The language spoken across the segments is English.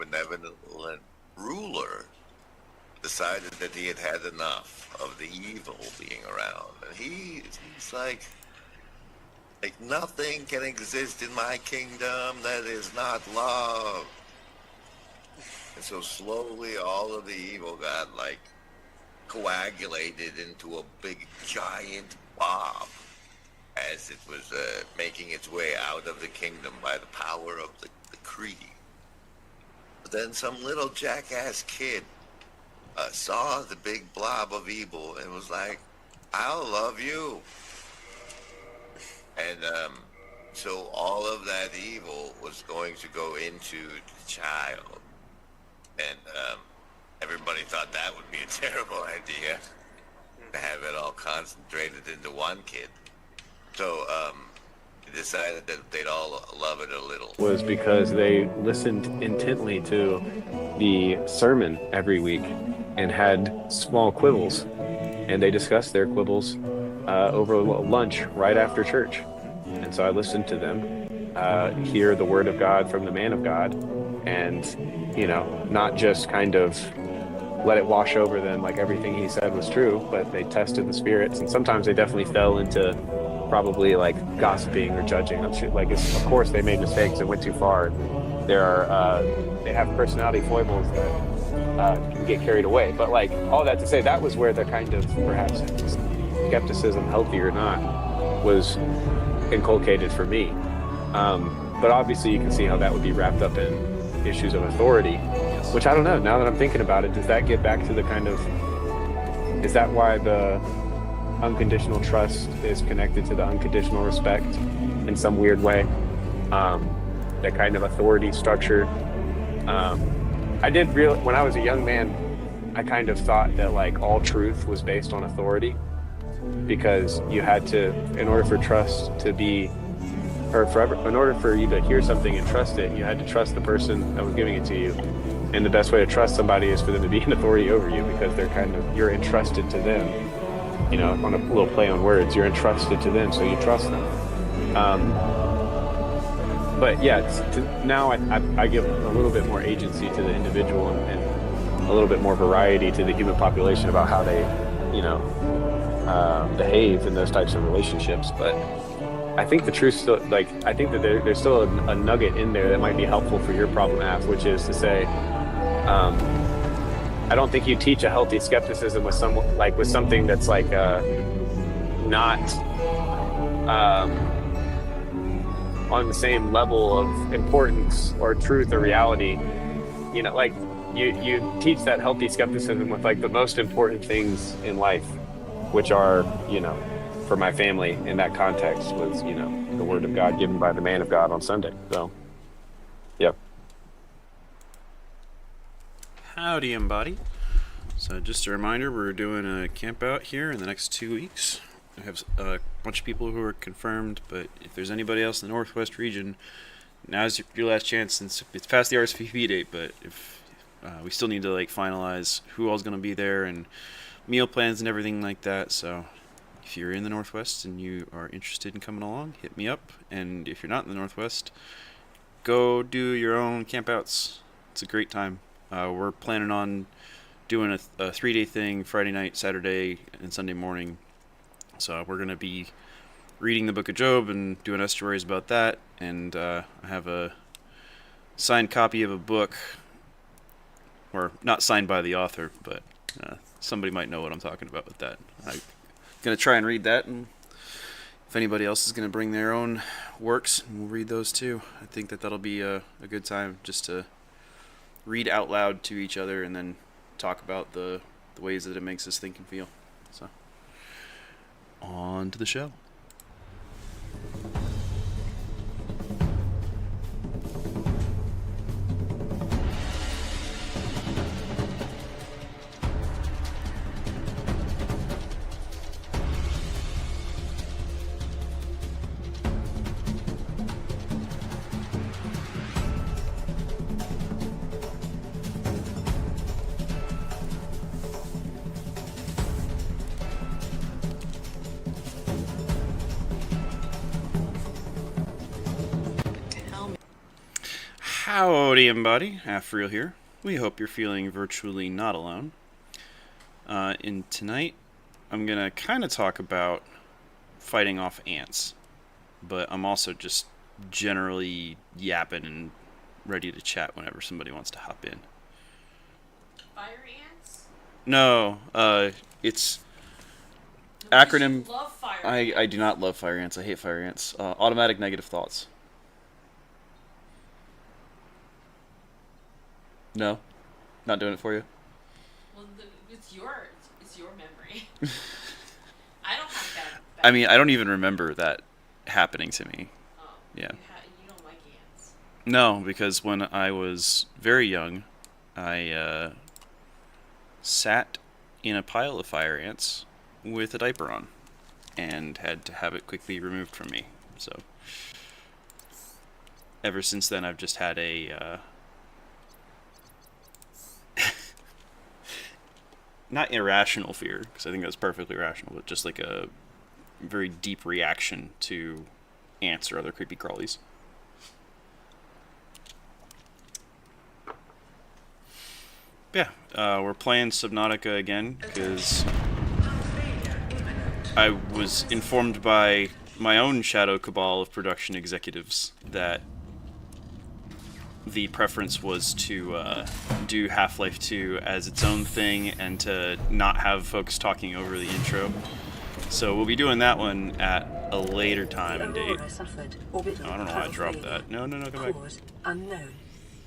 benevolent ruler decided that he had had enough of the evil being around. And he's like nothing can exist in my kingdom that is not love. And so slowly all of the evil got like coagulated into a big giant blob as it was making its way out of the kingdom by the power of the creed. But then some little jackass kid saw the big blob of evil and was like, I'll love you. And so all of that evil was going to go into the child. And everybody thought that would be a terrible idea, to have it all concentrated into one kid. So they decided that they'd all love it a little. Was because they listened intently to the sermon every week and had small quibbles. And they discussed their quibbles over lunch right after church. And so I listened to them hear the word of God from the man of God, and, you know, not just kind of let it wash over them like everything he said was true, but they tested the spirits. And sometimes they definitely fell into probably like gossiping or judging. I'm sure, like, of course they made mistakes and went too far. There are, they have personality foibles that can get carried away. But like all that to say, that was where the kind of perhaps skepticism, healthy or not, was inculcated for me. But obviously you can see how that would be wrapped up in issues of authority, which I don't know, now that I'm thinking about it, does that get back to the kind of, is that why the unconditional trust is connected to the unconditional respect in some weird way? That kind of authority structure. I did when I was a young man, I kind of thought that like all truth was based on authority, because you had to, in order for trust to be, or forever, in order for you to hear something and trust it, you had to trust the person that was giving it to you. And the best way to trust somebody is for them to be an authority over you, because they're kind of, you're entrusted to them. You know, on a little play on words, you're entrusted to them, so you trust them. But yeah, now I give a little bit more agency to the individual and a little bit more variety to the human population about how they, you know, behave in those types of relationships. But I think the truth still, like, I think that there's still a nugget in there that might be helpful for your problem, Af, which is to say, I don't think you teach a healthy skepticism with something that's like not on the same level of importance or truth or reality. You know, like you teach that healthy skepticism with like the most important things in life, which are, you know, for my family in that context was, you know, the word of God given by the man of God on Sunday. So, yep. Howdy, Embody. So just a reminder, we're doing a camp out here in the next 2 weeks. I have a bunch of people who are confirmed, but if there's anybody else in the Northwest region, now's your last chance, since it's past the RSVP date. But if we still need to like finalize who all's going to be there and meal plans and everything like that. So if you're in the Northwest and you are interested in coming along, hit me up. And if you're not in the Northwest, go do your own campouts. It's a great time. We're planning on doing a 3-day thing, Friday night, Saturday, and Sunday morning. So we're going to be reading the book of Job and doing stories about that. And I have a signed copy of a book, or not signed by the author, but somebody might know what I'm talking about with that. I'm going to try and read that, and if anybody else is going to bring their own works, we'll read those too. I think that that'll be a good time just to read out loud to each other and then talk about the ways that it makes us think and feel. So, on to the show. Howdy, everybody. Half Real here. We hope you're feeling virtually not alone. And tonight, I'm gonna kind of talk about fighting off ants, but I'm also just generally yapping and ready to chat whenever somebody wants to hop in. Fire ants? No, it's Nobody acronym. should love fire I ants. do not love fire ants. I hate fire ants. Automatic negative thoughts. No, not doing it for you. Well, it's your memory. I don't have bad. I mean, I don't even remember that happening to me. Oh, Yeah. You don't like ants. No, because when I was very young, I sat in a pile of fire ants with a diaper on and had to have it quickly removed from me. So ever since then, I've just had a not irrational fear, because I think that's perfectly rational, but just like a very deep reaction to ants or other creepy crawlies. Yeah, we're playing Subnautica again, because I was informed by my own shadow cabal of production executives that the preference was to do Half-Life 2 as its own thing and to not have folks talking over the intro. So we'll be doing that one at a later time and date. Oh, I don't know why I dropped that. No, come back. Cause unknown.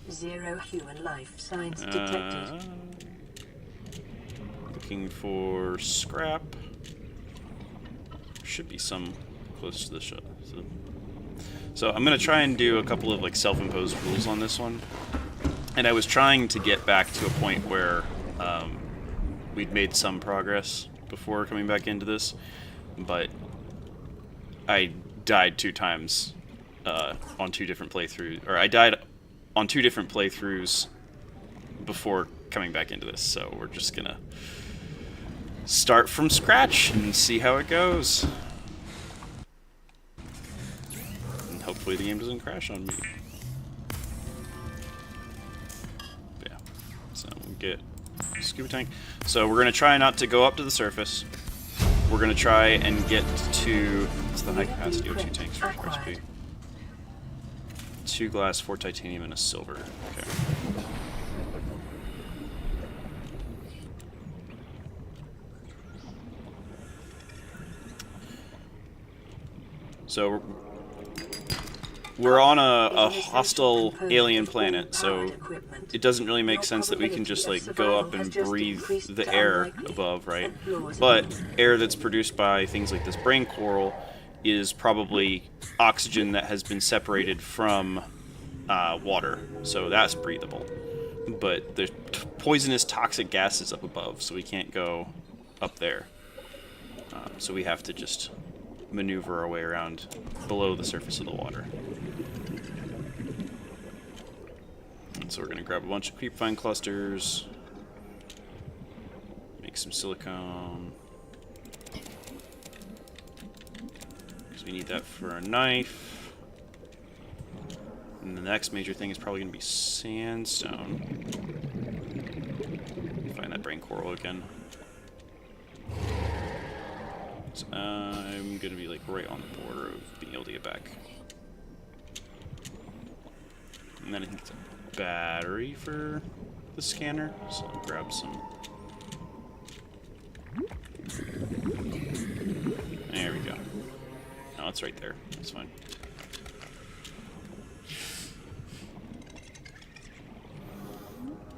0 human life signs detected. Looking for scrap. Should be some close to the shot. So I'm gonna try and do a couple of like self-imposed rules on this one, and I was trying to get back to a point where we'd made some progress before coming back into this, but I died 2 times on 2 different playthroughs, or I died on 2 different playthroughs before coming back into this. So we're just gonna start from scratch and see how it goes. Hopefully the game doesn't crash on me. But yeah, so we'll get scuba tank. So we're gonna try not to go up to the surface. We're gonna try and get to, what's the high capacity O2 tanks for recipe? 2 glass, 4 titanium, and a silver. Okay. So we're on a hostile alien planet, so it doesn't really make sense that we can just like go up and breathe the air above, right? But air that's produced by things like this brain coral is probably oxygen that has been separated from water, so that's breathable. But there's poisonous toxic gases up above, so we can't go up there. So we have to just maneuver our way around below the surface of the water. And so we're going to grab a bunch of creepvine clusters, make some silicone, because we need that for a knife. And the next major thing is probably going to be sandstone. Find that brain coral again. So I'm going to be like right on the border of being able to get back. And then I think it's a battery for the scanner, so I'll grab some. There we go. No, it's right there. That's fine.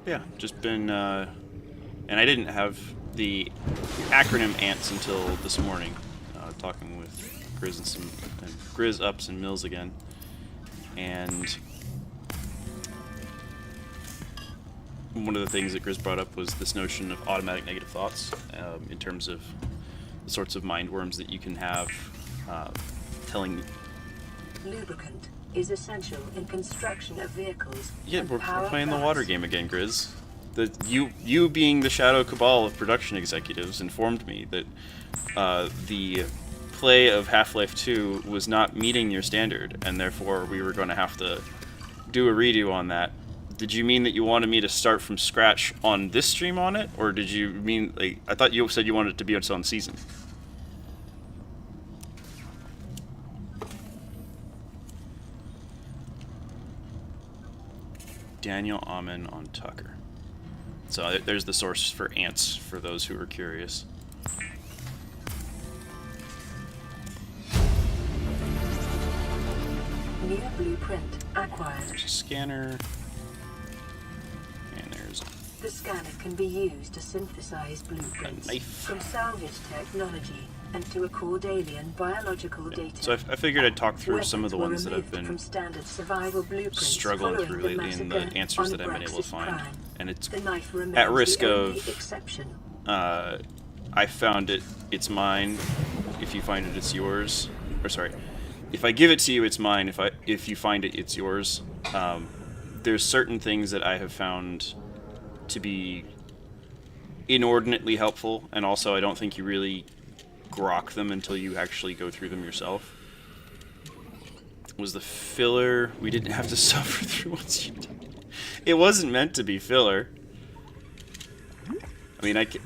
Yeah, just been, and I didn't have the acronym ANTS until this morning, talking with Grizz and Grizz Ups and Mills again, and one of the things that Grizz brought up was this notion of automatic negative thoughts, in terms of the sorts of mind worms that you can have, telling. Lubricant is essential in construction of vehicles. Yeah, and we're power playing the plants. water game again, Grizz. You being the shadow cabal of production executives informed me that the play of Half-Life 2 was not meeting your standard, and therefore we were going to have to do a redo on that, did you mean that you wanted me to start from scratch on this stream on it, or did you mean, like, I thought you said you wanted it to be its own season? Daniel Amen on Tucker. So there's the source for ants, for those who are curious. New blueprint acquired. There's a scanner. And there's The scanner can be used to synthesize blueprints A knife. from salvage technology and to record alien biological data. So I figured I'd talk through some of the Weapons ones were that I've removed been from standard survival blueprints struggling following through the lately and the massacre answers on that I've been able to Braxis find. Prime. And it's The knife remains at risk the only of exception. I found it, it's mine. If you find it, it's yours. Or sorry, if I give it to you, it's mine. If you find it, it's yours. There's certain things that I have found to be inordinately helpful, and also I don't think you really grok them until you actually go through them yourself. Was the filler we didn't have to suffer through once you did. It wasn't meant to be filler. I mean, I can...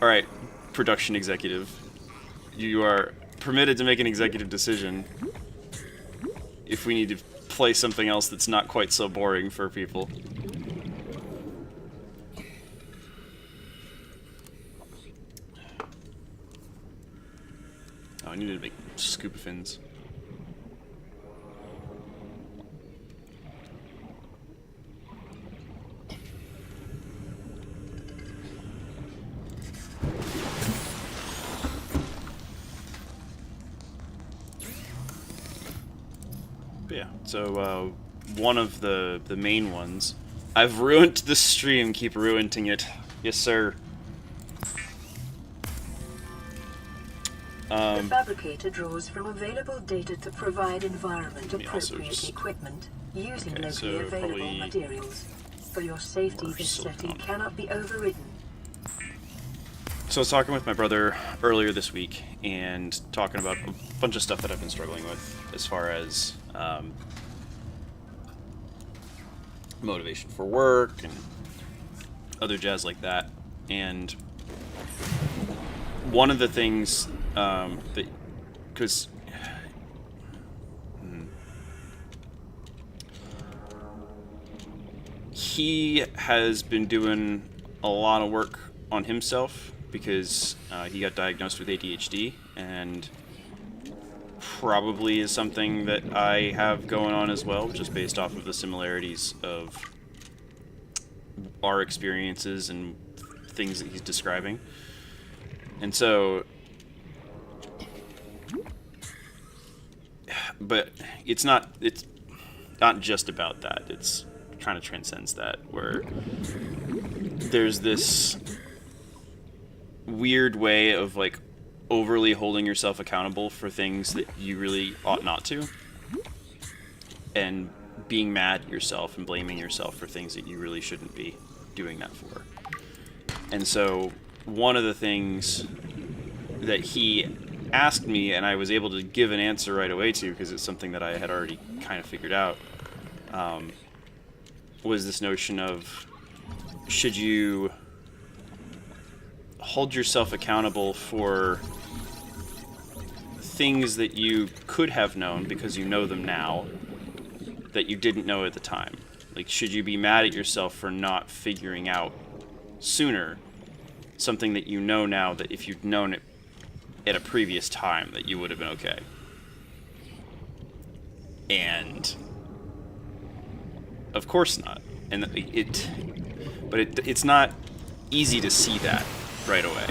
Alright, production executive. You are permitted to make an executive decision if we need to play something else that's not quite so boring for people. Oh, I needed to make scuba fins. But yeah, so one of the main ones. I've ruined the stream, keep ruining it. Yes, sir. The fabricator draws from available data to provide environment me also appropriate just- equipment using Okay, locally so available probably materials. For your safety, more this setting silicone. cannot be overridden. So I was talking with my brother earlier this week and talking about a bunch of stuff that I've been struggling with as far as motivation for work and other jazz like that. And one of the things that, because he has been doing a lot of work on himself because he got diagnosed with ADHD, and probably is something that I have going on as well, just based off of the similarities of our experiences and things that he's describing. And so, but it's not just about that. It's kind of transcends that, where there's this weird way of like overly holding yourself accountable for things that you really ought not to, and being mad at yourself and blaming yourself for things that you really shouldn't be doing that for. And so one of the things that he asked me, and I was able to give an answer right away to, because it's something that I had already kind of figured out, was this notion of, should you hold yourself accountable for things that you could have known because you know them now that you didn't know at the time? Like, should you be mad at yourself for not figuring out sooner something that you know now that if you'd known it at a previous time that you would have been okay? And of course not. And it's not easy to see that right away,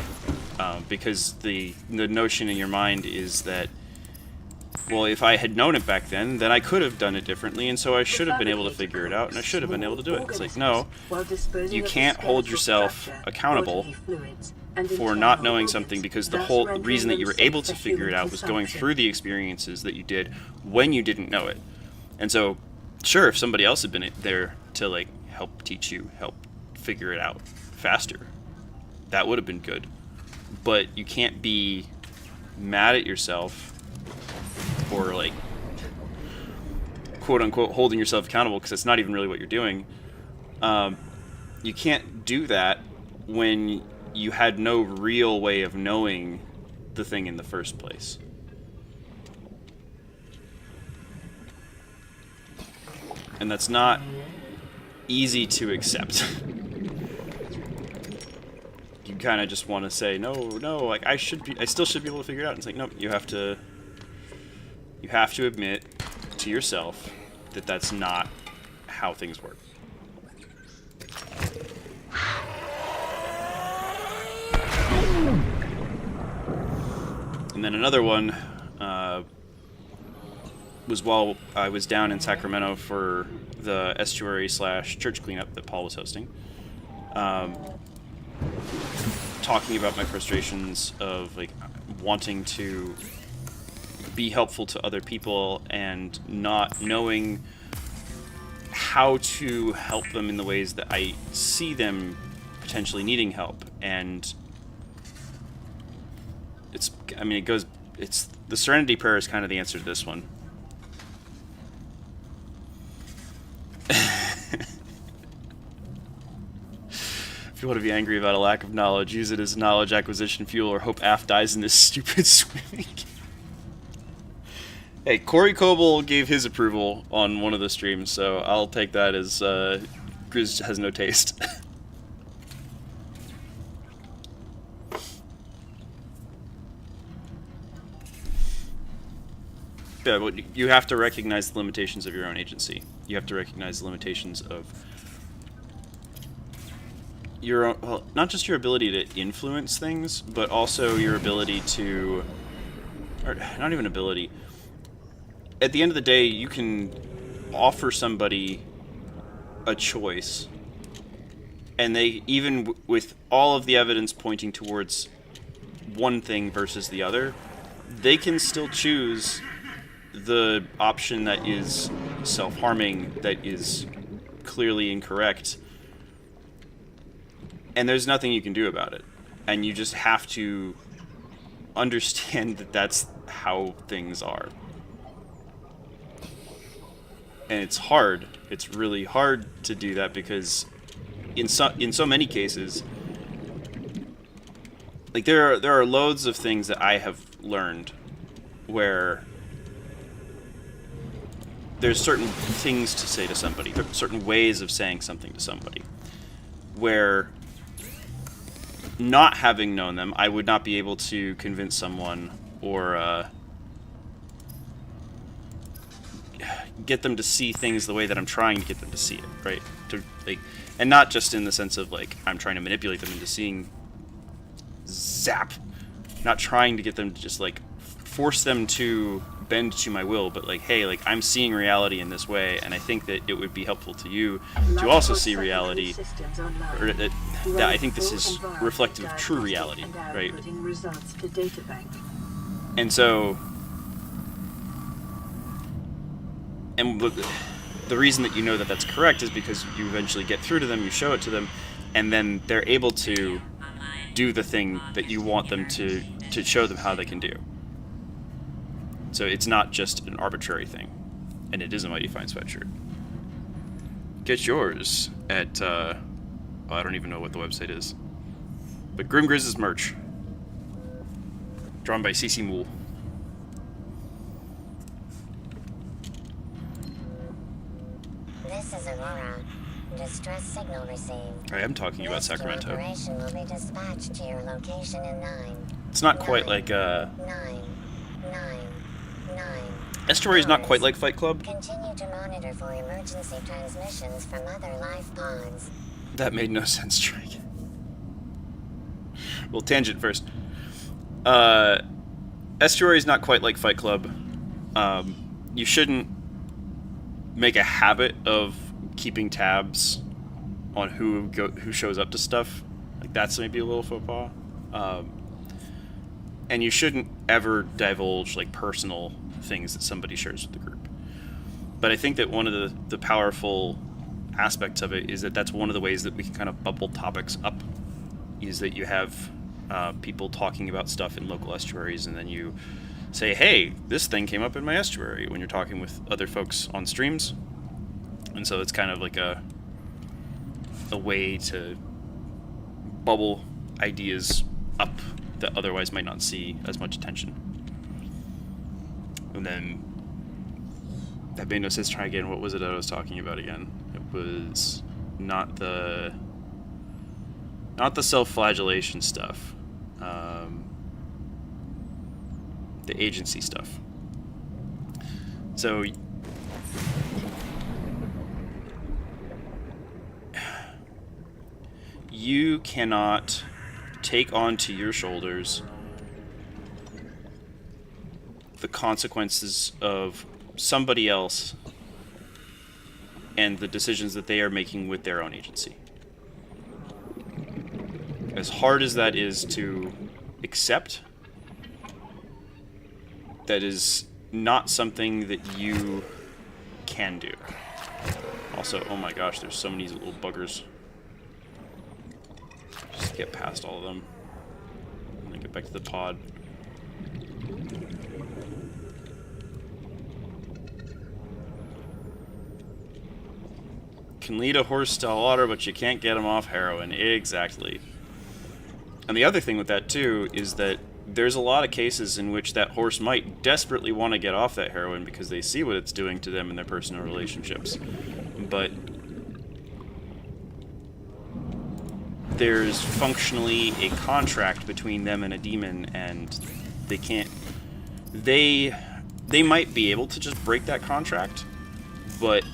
because the notion in your mind is that, well, if I had known it back then I could have done it differently, and so I should have been able to figure it out, and I should have been able to do it. It's like, no, you can't hold yourself accountable for not knowing something, because the whole reason that you were able to figure it out was going through the experiences that you did when you didn't know it. And so, sure, if somebody else had been there to like help teach you, help figure it out faster, that would have been good. But you can't be mad at yourself or like quote unquote holding yourself accountable, because it's not even really what you're doing. You can't do that when you had no real way of knowing the thing in the first place. And that's not easy to accept. You kind of just want to say, no, like I still should be able to figure it out. And it's like, nope, you have to admit to yourself that that's not how things work. And then another one was while I was down in Sacramento for the estuary / church cleanup that Paul was hosting. Talking about my frustrations of like wanting to be helpful to other people and not knowing how to help them in the ways that I see them potentially needing help. And it's the Serenity Prayer is kind of the answer to this one. If you want to be angry about a lack of knowledge, use it as knowledge acquisition fuel, or hope Af dies in this stupid swimming game. Hey, Corey Coble gave his approval on one of the streams, so I'll take that as Grizz has no taste. Yeah, but you have to recognize the limitations of your own agency. You have to recognize the limitations of your own, well, not just your ability to influence things, but also your ability to, or not even ability. At the end of the day, you can offer somebody a choice, and they, even with all of the evidence pointing towards one thing versus the other, they can still choose the option that is self-harming, that is clearly incorrect, and there's nothing you can do about it. And you just have to understand that that's how things are. And it's hard. It's really hard to do that, because in so many cases, like there are loads of things that I have learned where there's certain things to say to somebody, there's certain ways of saying something to somebody, where not having known them, I would not be able to convince someone or get them to see things the way that I'm trying to get them to see it, right? And not just in the sense of like I'm trying to manipulate them into seeing zap, not trying to get them to just like force them to bend to my will, but like, hey, like I'm seeing reality in this way, and I think that it would be helpful to you to also see reality, or that I think this is reflective of true reality, right? And so, and the reason that you know that that's correct is because you eventually get through to them, you show it to them, and then they're able to do the thing that you want them to show them how they can do. So it's not just an arbitrary thing, and it is a Mighty Fine sweatshirt. Get yours at, I don't even know what the website is, but Grim Grizz's merch, drawn by CC Mool. This is Aurora. Distress signal received. I am talking about Sacramento. Operation will be dispatched to your location in 9. It's not quite like, 9. Estuary is not quite like Fight Club. Continue to monitor for emergency transmissions from other life pods. That made no sense, Drake. Well, tangent first. Estuary is not quite like Fight Club. You shouldn't make a habit of keeping tabs on who shows up to stuff. Like that's maybe a little faux pas. And you shouldn't ever divulge like personal things that somebody shares with the group. But I think that one of the powerful aspects of it is that that's one of the ways that we can kind of bubble topics up, is that you have people talking about stuff in local estuaries, and then you say, hey, this thing came up in my estuary when you're talking with other folks on streams. And so it's kind of like a way to bubble ideas up that otherwise might not see as much attention. And then that made no sense trying again. What was it I was talking about again? It was not the self-flagellation stuff. The agency stuff. So you cannot take onto your shoulders the consequences of somebody else and the decisions that they are making with their own agency. As hard as that is to accept, that is not something that you can do. Also, oh my gosh, there's so many little buggers. Just get past all of them. And then get back to the pod. Can lead a horse to water, but you can't get him off heroin. Exactly. And the other thing with that, too, is that there's a lot of cases in which that horse might desperately want to get off that heroin because they see what it's doing to them in their personal relationships. But there's functionally a contract between them and a demon, and they can't... They might be able to just break that contract, but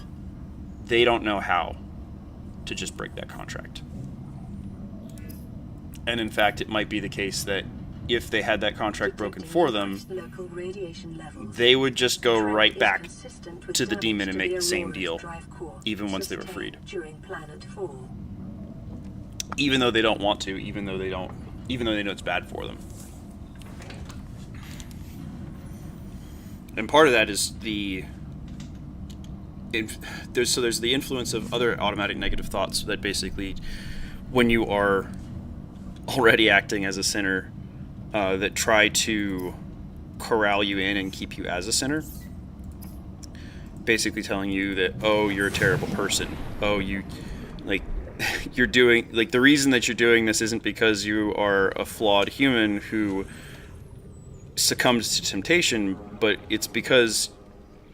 they don't know how to just break that contract. And in fact, it might be the case that if they had that contract broken for them, they would just go right back to the demon and make the same deal, even once they were freed. Even though they don't want to, even though they know it's bad for them. And part of that is there's the influence of other automatic negative thoughts that basically, when you are already acting as a sinner, that try to corral you in and keep you as a sinner, basically telling you that, oh, you're a terrible person, oh, you're doing, the reason that you're doing this isn't because you are a flawed human who succumbs to temptation, but it's because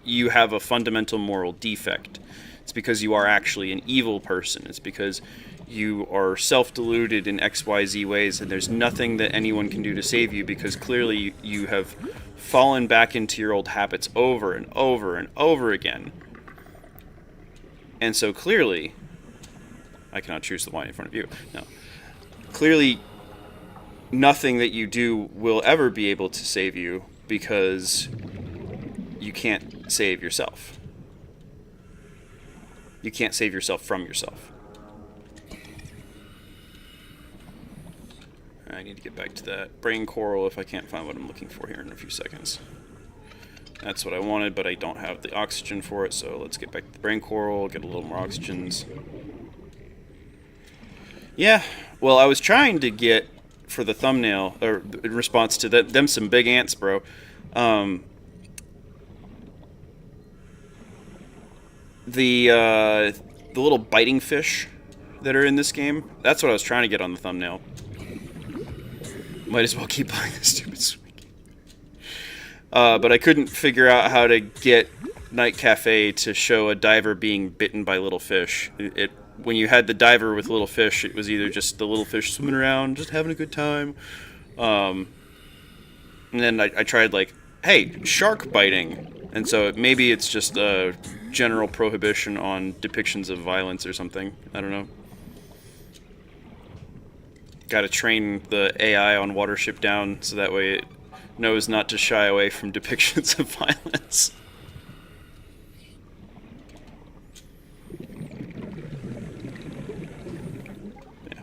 you have a fundamental moral defect. It's because you are actually an evil person. It's because you are self-deluded in XYZ ways, and there's nothing that anyone can do to save you, because clearly you have fallen back into your old habits over and over and over again. And so clearly, I cannot choose the wine in front of you. No. Clearly, nothing that you do will ever be able to save you, because you can't save yourself. You can't save yourself from yourself. I need to get back to that brain coral if I can't find what I'm looking for here in a few seconds. That's what I wanted, but I don't have the oxygen for it, so let's get back to the brain coral, get a little more oxygens. Yeah, well, I was trying to get, for the thumbnail, or in response to them some big ants, bro. The little biting fish that are in this game, that's what I was trying to get on the thumbnail. Might as well keep playing this stupid swing. But I couldn't figure out how to get Night Cafe to show a diver being bitten by little fish. When you had the diver with little fish, it was either just the little fish swimming around, just having a good time. And then I tried, hey, shark biting. And so maybe it's just a general prohibition on depictions of violence or something. I don't know. Gotta train the AI on Watership Down so that way it knows not to shy away from depictions of violence. Yeah.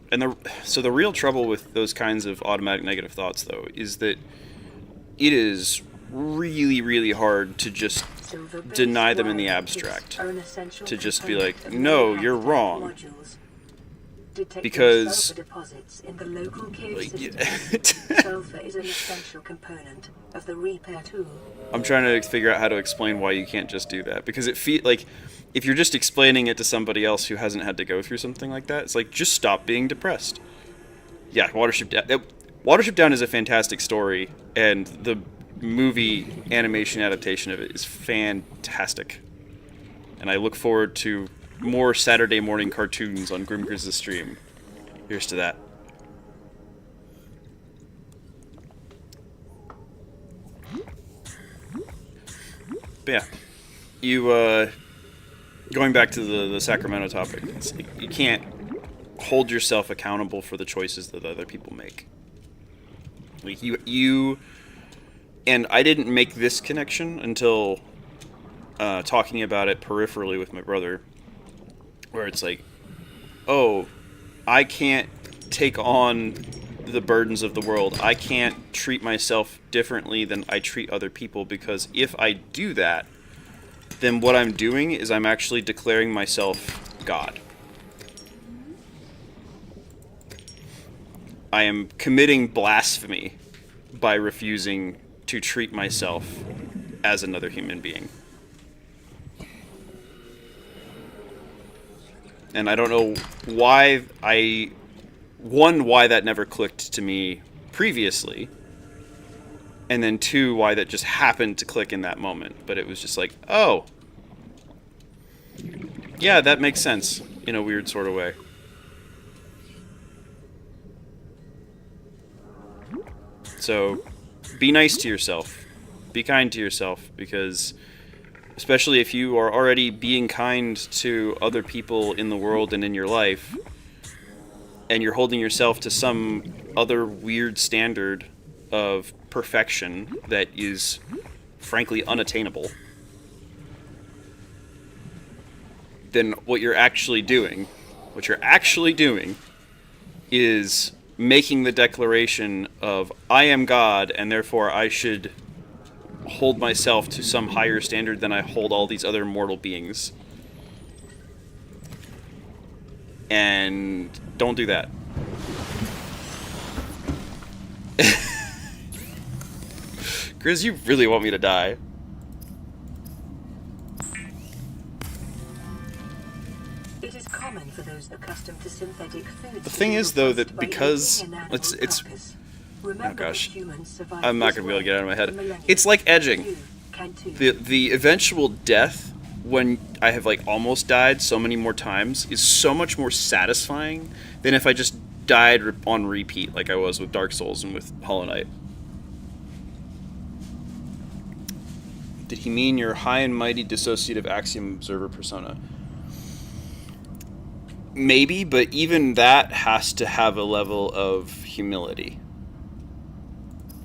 And so the real trouble with those kinds of automatic negative thoughts, though, is that it is really, really hard to just deny them in the abstract. To just be like, no, you're wrong. Detecting Because sulfur deposits in the local cave like, system. Sulfur is an essential component of the repair tool. I'm trying to figure out how to explain why you can't just do that, because it like if you're just explaining it to somebody else who hasn't had to go through something like that, it's like, just stop being depressed. Yeah, Watership Down. Watership Down is a fantastic story, and the movie animation adaptation of it is fantastic. And I look forward to more Saturday morning cartoons on Grim Griz's stream. Here's to that. But yeah, you going back to the Sacramento topic, it's, you can't hold yourself accountable for the choices that other people make. Like you and I didn't make this connection until talking about it peripherally with my brother, where it's like, oh, I can't take on the burdens of the world. I can't treat myself differently than I treat other people, because if I do that, then what I'm doing is I'm actually declaring myself God. I am committing blasphemy by refusing to treat myself as another human being. And I don't know why why that never clicked to me previously, and then two, why that just happened to click in that moment. But it was just like, oh, yeah, that makes sense in a weird sort of way. So, be nice to yourself. Be kind to yourself, because especially if you are already being kind to other people in the world and in your life, and you're holding yourself to some other weird standard of perfection that is frankly unattainable, then what you're actually doing is making the declaration of, I am God, and therefore I should hold myself to some higher standard than I hold all these other mortal beings. And don't do that. Grizz, you really want me to die. It is common for those accustomed to synthetic foods. The thing is, though, that because it's oh gosh, I'm not gonna be able to get it out of my head. It's like edging. The eventual death, when I have like almost died so many more times, is so much more satisfying than if I just died on repeat like I was with Dark Souls and with Hollow Knight. Did he mean your high and mighty dissociative axiom observer persona? Maybe, but even that has to have a level of humility,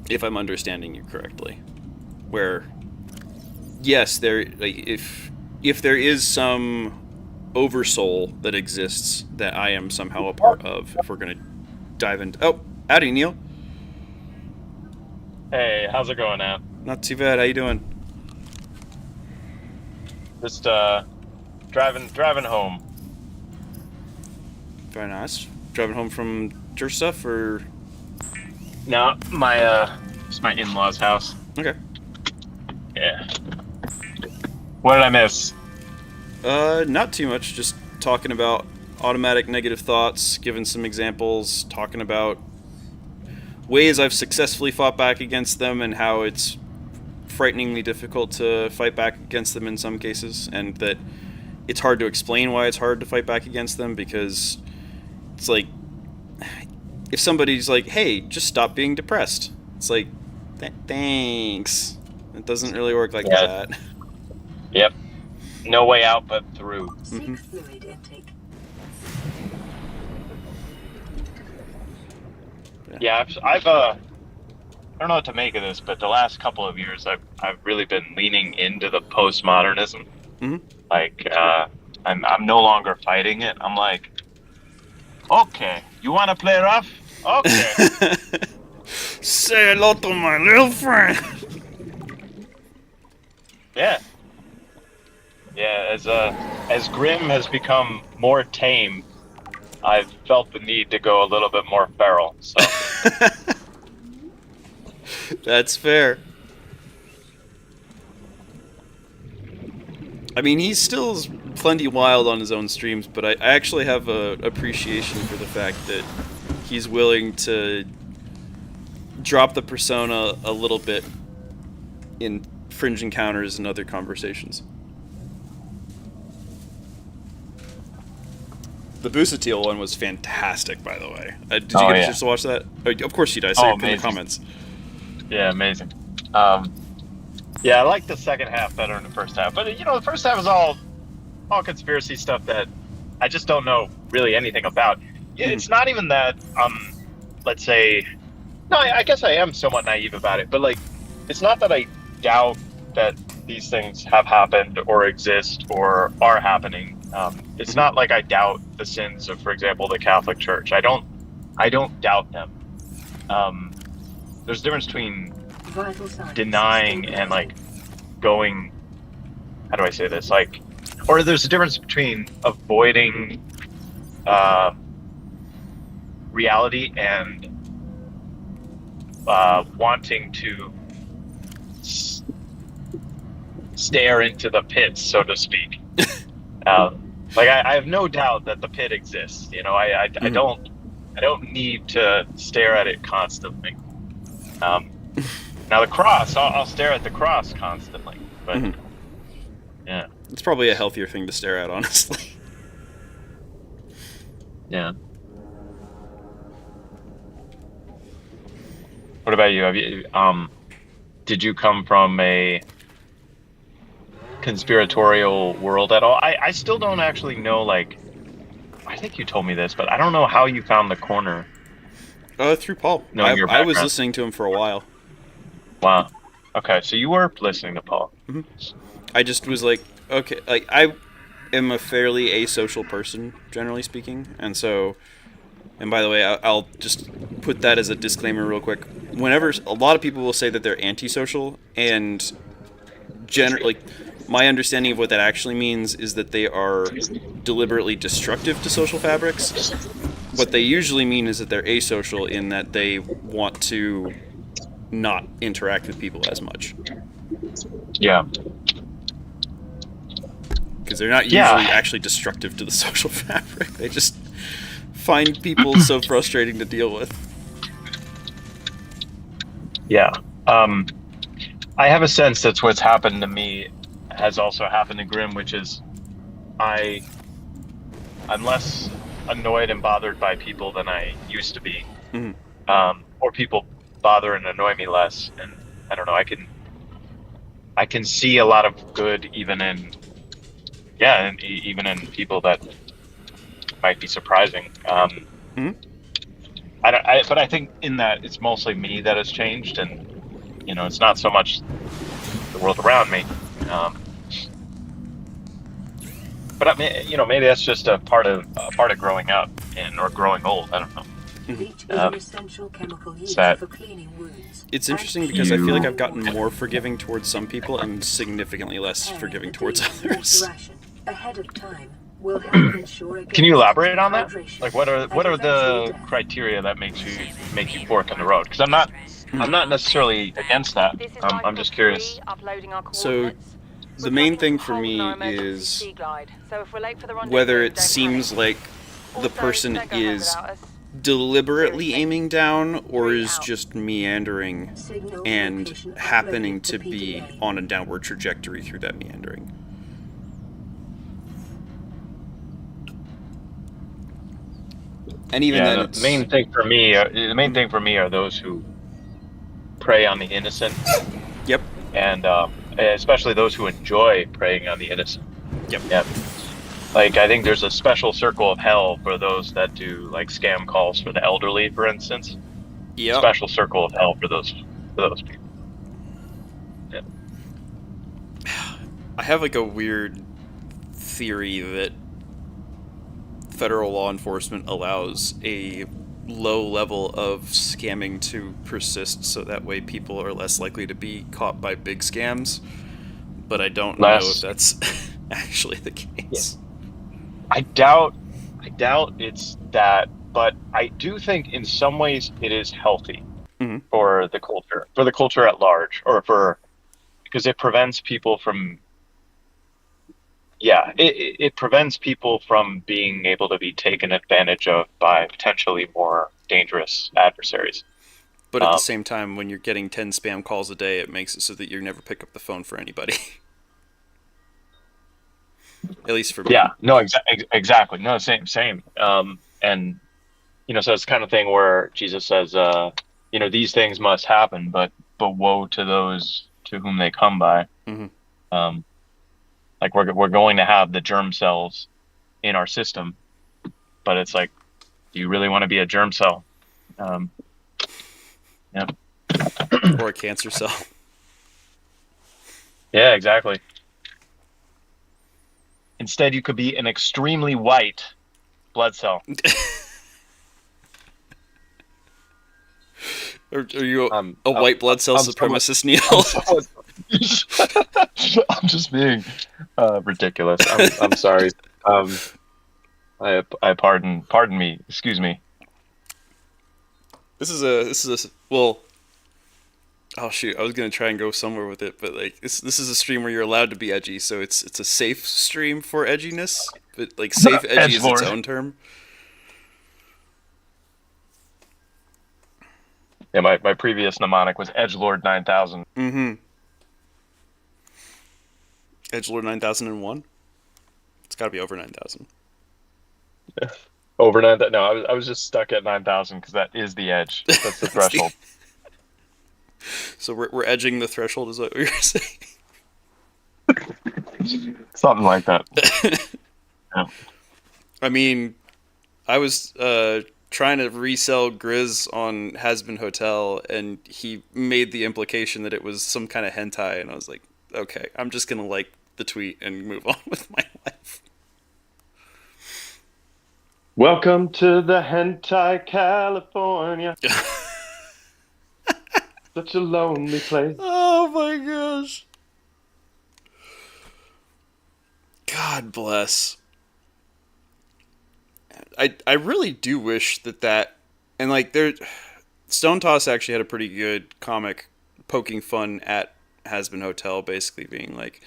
if I'm understanding you correctly. Where, yes, if there is some oversoul that exists that I am somehow a part of, if we're gonna dive into... Oh, howdy, Neil. Hey, how's it going, Nat? Not too bad. How you doing? Just driving home. Very nice. Driving home from church stuff, or... No, it's my in-laws' house. Okay. Yeah. What did I miss? Not too much. Just talking about automatic negative thoughts, giving some examples, talking about ways I've successfully fought back against them and how it's frighteningly difficult to fight back against them in some cases, and that it's hard to explain why it's hard to fight back against them, because it's like, if somebody's like, hey, just stop being depressed, it's like, thanks. It doesn't really work like that. Yep. No way out but through. Mm-hmm. Fluid intake. Yeah, I've I don't know what to make of this, but the last couple of years I've really been leaning into the postmodernism. Mm-hmm. Like I'm no longer fighting it. I'm like, okay, you want to play rough? Okay. Say hello to my little friend. Yeah. Yeah, as Grim has become more tame, I felt the need to go a little bit more feral. So That's fair. I mean, he still is plenty wild on his own streams, but I actually have a appreciation for the fact that he's willing to drop the persona a little bit in fringe encounters and other conversations. The Busatile one was fantastic, by the way. Did you get a chance to watch that? Of course you did. I saw it in the comments. Yeah, amazing. Yeah, I like the second half better than the first half. But the first half is all conspiracy stuff that I just don't know really anything about. It's not even that. Let's say, no, I guess I am somewhat naive about it. But like, it's not that I doubt that these things have happened or exist or are happening. It's not like I doubt the sins of, for example, the Catholic Church. I don't doubt them. There's a difference between denying and like going, how do I say this, like, or there's a difference between avoiding reality and wanting to stare into the pit, so to speak. Like I have no doubt that the pit exists. I don't need to stare at it constantly. Now the cross, I'll stare at the cross constantly, but yeah, it's probably a healthier thing to stare at, honestly. Yeah. What about you? Have you did you come from a conspiratorial world at all? I still don't actually know, like, I think you told me this, but I don't know how you found the corner. Through Paul. I was listening to him for a while. Wow. Okay, so you were listening to Paul. Mm-hmm. I just was like, okay, like, I am a fairly asocial person, generally speaking, and by the way, I'll just put that as a disclaimer real quick. Whenever a lot of people will say that they're antisocial, and generally, my understanding of what that actually means is that they are deliberately destructive to social fabrics. What they usually mean is that they're asocial in that they want to not interact with people as much. Yeah. Because they're not usually actually destructive to the social fabric. They just find people so frustrating to deal with. Yeah. I have a sense that's what's happened to me has also happened to Grim, which is I'm less annoyed and bothered by people than I used to be. Mm-hmm. Or people bother and annoy me less, and I don't know, I can see a lot of good even in people that might be surprising. Mm-hmm. But I think in that it's mostly me that has changed, and it's not so much the world around me. But I mean, maybe that's just a part of growing up or growing old. I don't know. It's interesting because I feel like I've gotten more forgiving towards some people and significantly less forgiving towards others. Can you elaborate on that? Like, what are the criteria that make you fork in the road? Because I'm not necessarily against that. I'm just curious. So, the main thing for me is whether it seems like the person is deliberately aiming down or is just meandering and happening to be on a downward trajectory through that meandering. And even then, the main thing for me are those who prey on the innocent. Yep. And especially those who enjoy preying on the innocent. Yep. Like, I think there's a special circle of hell for those that do, like, scam calls for the elderly, for instance. Yep. Special circle of hell for those people. Yeah. I have, like, a weird theory that federal law enforcement allows a low level of scamming to persist, so that way people are less likely to be caught by big scams. But I don't know if that's actually the case. Yeah. I doubt I doubt it's that, but I do think in some ways it is healthy Mhm. for the culture at large, because it prevents people from, yeah, it prevents people from being able to be taken advantage of by potentially more dangerous adversaries. But at the same time, when you're getting 10 spam calls a day, it makes it so that you never pick up the phone for anybody. At least for me. Yeah, no, exactly. No, same. And so it's the kind of thing where Jesus says, these things must happen, but woe to those to whom they come by. Mhm. Like we're going to have the germ cells in our system, but it's like, do you really want to be a germ cell? Yeah. Or a cancer cell. Yeah, exactly. Instead, you could be an extremely white blood cell. Are you a white blood cell supremacist, Neil? I'm just being ridiculous. I'm sorry. I pardon me. Excuse me. This is a well. Oh shoot! I was gonna try and go somewhere with it, but like this is a stream where you're allowed to be edgy, so it's a safe stream for edginess. But like safe edgy is its own term. Yeah, my previous mnemonic was Edgelord 9000. Mm-hmm. Edgelord 9001. It's got to be over 9,000. Over 9,000? No, I was just stuck at 9,000 because that is the edge. That's the threshold. So we're edging the threshold, is what you're saying? Something like that. Yeah. I mean, I was trying to resell Grizz on Hasbin Hotel, and he made the implication that it was some kind of hentai, and I was like, okay, I'm just gonna like the tweet and move on with my life. Welcome to the hentai California. Such a lonely place. Oh my gosh. God bless. I really do wish that and like Stone Toss actually had a pretty good comic poking fun at Hasbin Hotel, basically being like,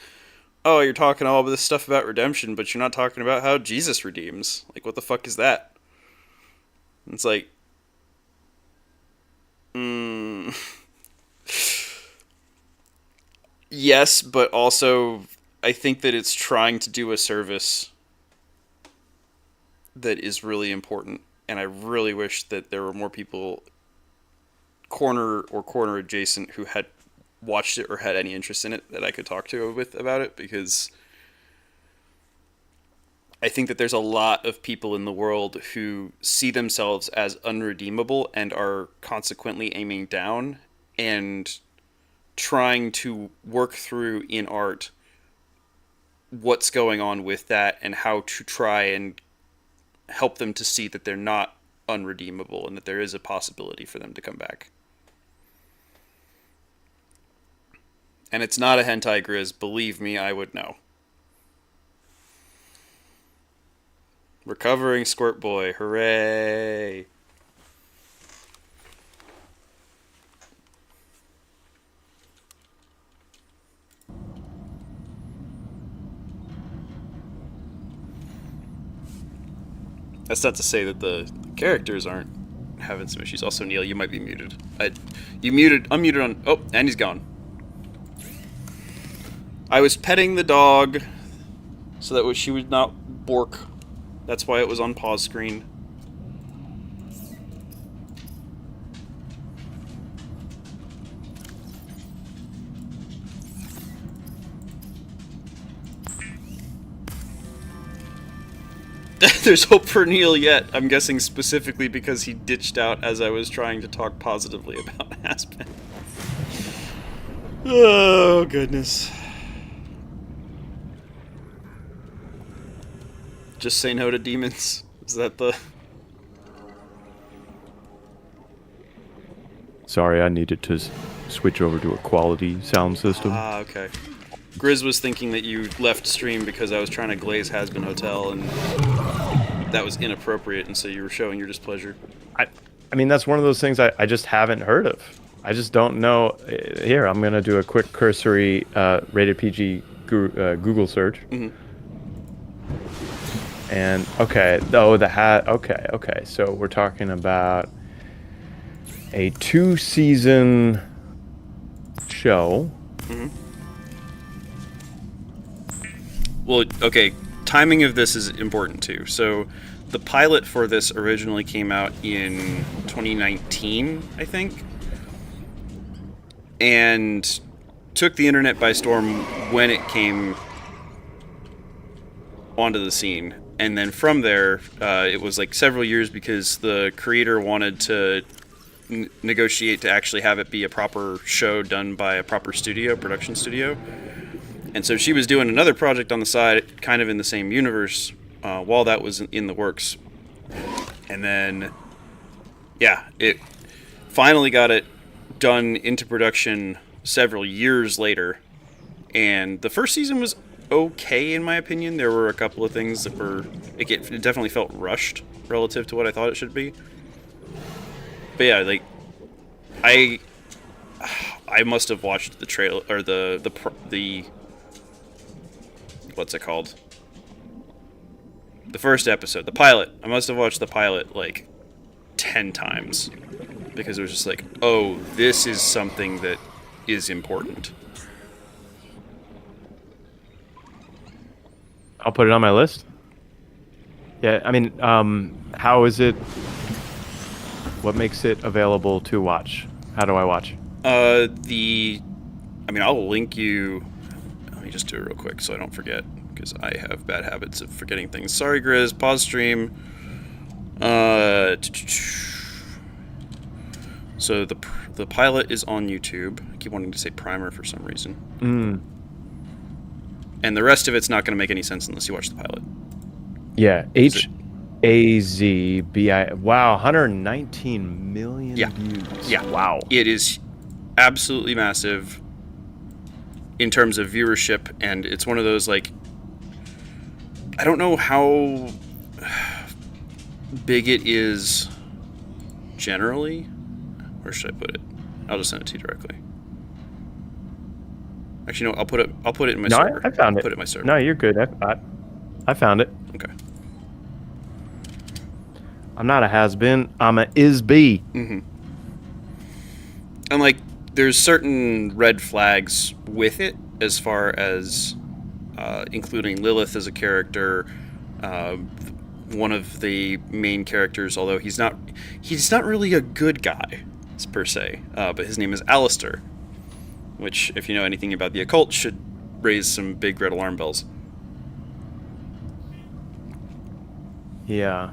oh, you're talking all this stuff about redemption, but you're not talking about how Jesus redeems. Like, what the fuck is that? It's like, yes, but also I think that it's trying to do a service that is really important, and I really wish that there were more people corner adjacent who had watched it or had any interest in it that I could talk to with about it, because I think that there's a lot of people in the world who see themselves as unredeemable and are consequently aiming down and trying to work through in art what's going on with that and how to try and help them to see that they're not unredeemable and that there is a possibility for them to come back. And it's not a hentai Grizz, believe me, I would know. Recovering Squirt Boy, hooray! That's not to say that the characters aren't having some issues. Also, Neil, you might be muted. Unmuted on... Oh, and he's gone. I was petting the dog so that she would not bork. That's why it was on pause screen. There's hope for Neil yet. I'm guessing specifically because he ditched out as I was trying to talk positively about Aspen. Oh, goodness. Just say no to demons. Is that the... Sorry, I needed to switch over to a quality sound system. Ah, okay. Grizz was thinking that you left stream because I was trying to glaze Hasbin Hotel, and that was inappropriate, and so you were showing your displeasure. I mean, that's one of those things I just haven't heard of. I just don't know. Here, I'm going to do a quick cursory rated PG Google search. Mm-hmm. And, okay. Oh, the hat. Okay. So we're talking about a 2-season show. Mm-hmm. Well, okay. Timing of this is important, too. So the pilot for this originally came out in 2019, I think, and took the internet by storm when it came onto the scene. And then from there, it was like several years because the creator wanted to negotiate to actually have it be a proper show done by a proper production studio. And so she was doing another project on the side, kind of in the same universe, while that was in the works. And then, yeah, it finally got it done into production several years later. And the first season was okay, in my opinion. There were a couple of things that were... It definitely felt rushed relative to what I thought it should be. But yeah, like, I must have watched the trailer, or the what's it called? The first episode, the pilot. I must have watched the pilot like 10 times because it was just like, oh, this is something that is important. I'll put it on my list. Yeah, I mean, how is it? What makes it available to watch? How do I watch? I mean, I'll link you. Let me just do it real quick so I don't forget, because I have bad habits of forgetting things. Sorry, Grizz. Pause stream. So the pilot is on YouTube. I keep wanting to say primer for some reason. And the rest of it's not going to make any sense unless you watch the pilot. Yeah, HAZBI. Wow, 119 million views. Yeah. Wow. It is absolutely massive in terms of viewership, and it's one of those, like, I don't know how big it is generally. Where should I put it? I'll just send it to you directly. Actually, no, I'll put it in my server. I found it. Put it in my server. No, you're good. I found it. Okay. I'm not a has-been. I'm a is-be. Mm-hmm. And, like, there's certain red flags with it as far as including Lilith as a character. One of the main characters, although he's not really a good guy per se, but his name is Alistair, which, if you know anything about the occult, should raise some big red alarm bells. Yeah.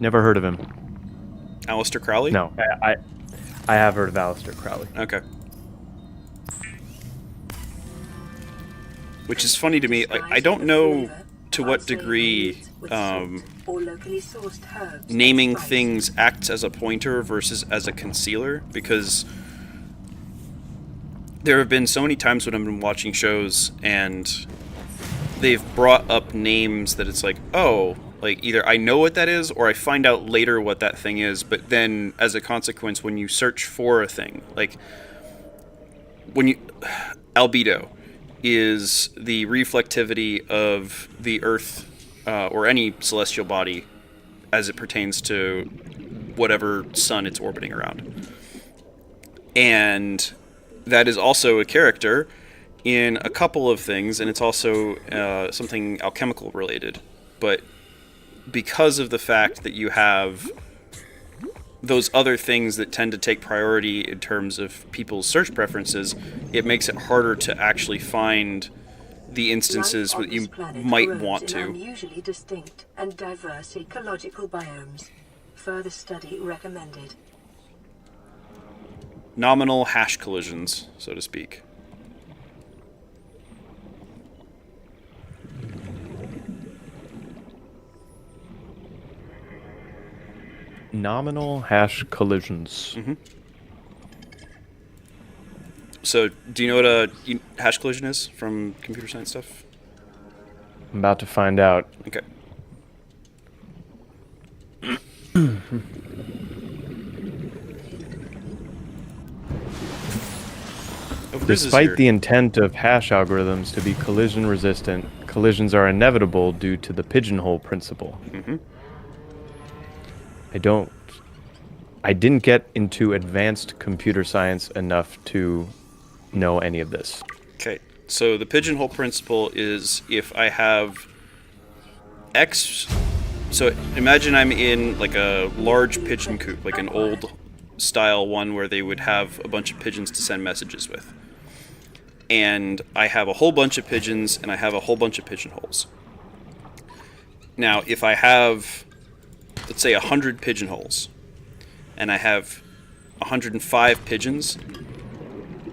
Never heard of him. Aleister Crowley? No, I have heard of Aleister Crowley. Okay. Which is funny to me. Like, I don't know to what degree naming things acts as a pointer versus as a concealer, because there have been so many times when I've been watching shows and they've brought up names that it's like, oh, like, either I know what that is or I find out later what that thing is, but then as a consequence, when you search for a thing, like, albedo is the reflectivity of the Earth or any celestial body as it pertains to whatever sun it's orbiting around. And that is also a character in a couple of things, and it's also something alchemical related. But because of the fact that you have those other things that tend to take priority in terms of people's search preferences, it makes it harder to actually find the instances that you might want to. Unusually distinct and diverse ecological biomes. Further study recommended. Nominal hash collisions, so to speak. Nominal hash collisions. Mm-hmm. So, do you know what a hash collision is from computer science stuff? I'm about to find out. Okay. Oh, Chris is Despite here. the intent of hash algorithms to be collision resistant, collisions are inevitable due to the pigeonhole principle. Mm-hmm. I didn't get into advanced computer science enough to know any of this. Okay. So the pigeonhole principle is if I have X. So imagine I'm in like a large pigeon coop, like an old style one where they would have a bunch of pigeons to send messages with. And I have a whole bunch of pigeons and I have a whole bunch of pigeonholes. Now, if I have, let's say, 100 pigeonholes and I have 105 pigeons,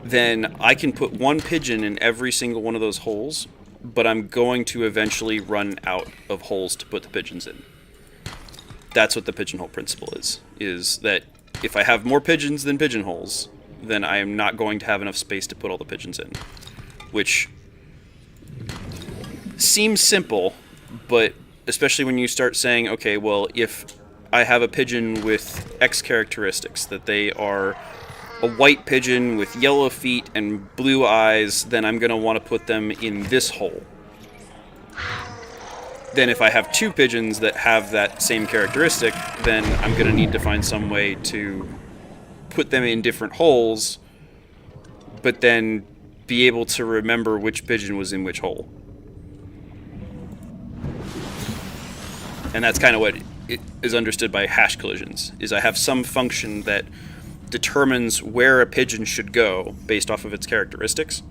then I can put one pigeon in every single one of those holes, but I'm going to eventually run out of holes to put the pigeons in. That's what the pigeonhole principle is that if I have more pigeons than pigeonholes, then I am not going to have enough space to put all the pigeons in. Which seems simple, but especially when you start saying, okay, well, if I have a pigeon with X characteristics, that they are a white pigeon with yellow feet and blue eyes, then I'm going to want to put them in this hole. Then if I have two pigeons that have that same characteristic, then I'm going to need to find some way to put them in different holes, but then be able to remember which pigeon was in which hole. And that's kind of what it is understood by hash collisions, is I have some function that determines where a pigeon should go based off of its characteristics.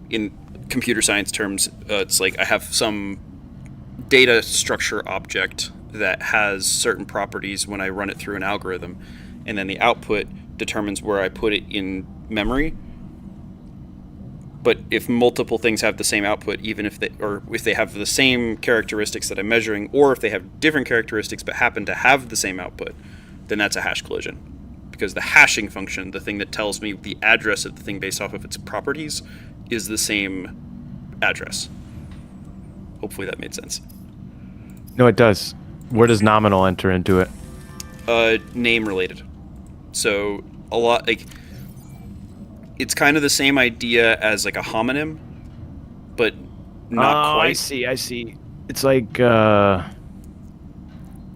In computer science terms, it's like I have some data structure object that has certain properties when I run it through an algorithm, and then the output determines where I put it in memory. But if multiple things have the same output, even if they have the same characteristics that I'm measuring, or if they have different characteristics but happen to have the same output, then that's a hash collision. Because the hashing function, the thing that tells me the address of the thing based off of its properties, is the same address. Hopefully that made sense. No, it does. Where does nominal enter into it? Name related. So a lot like it's kind of the same idea as like a homonym, but not quite. I see. It's like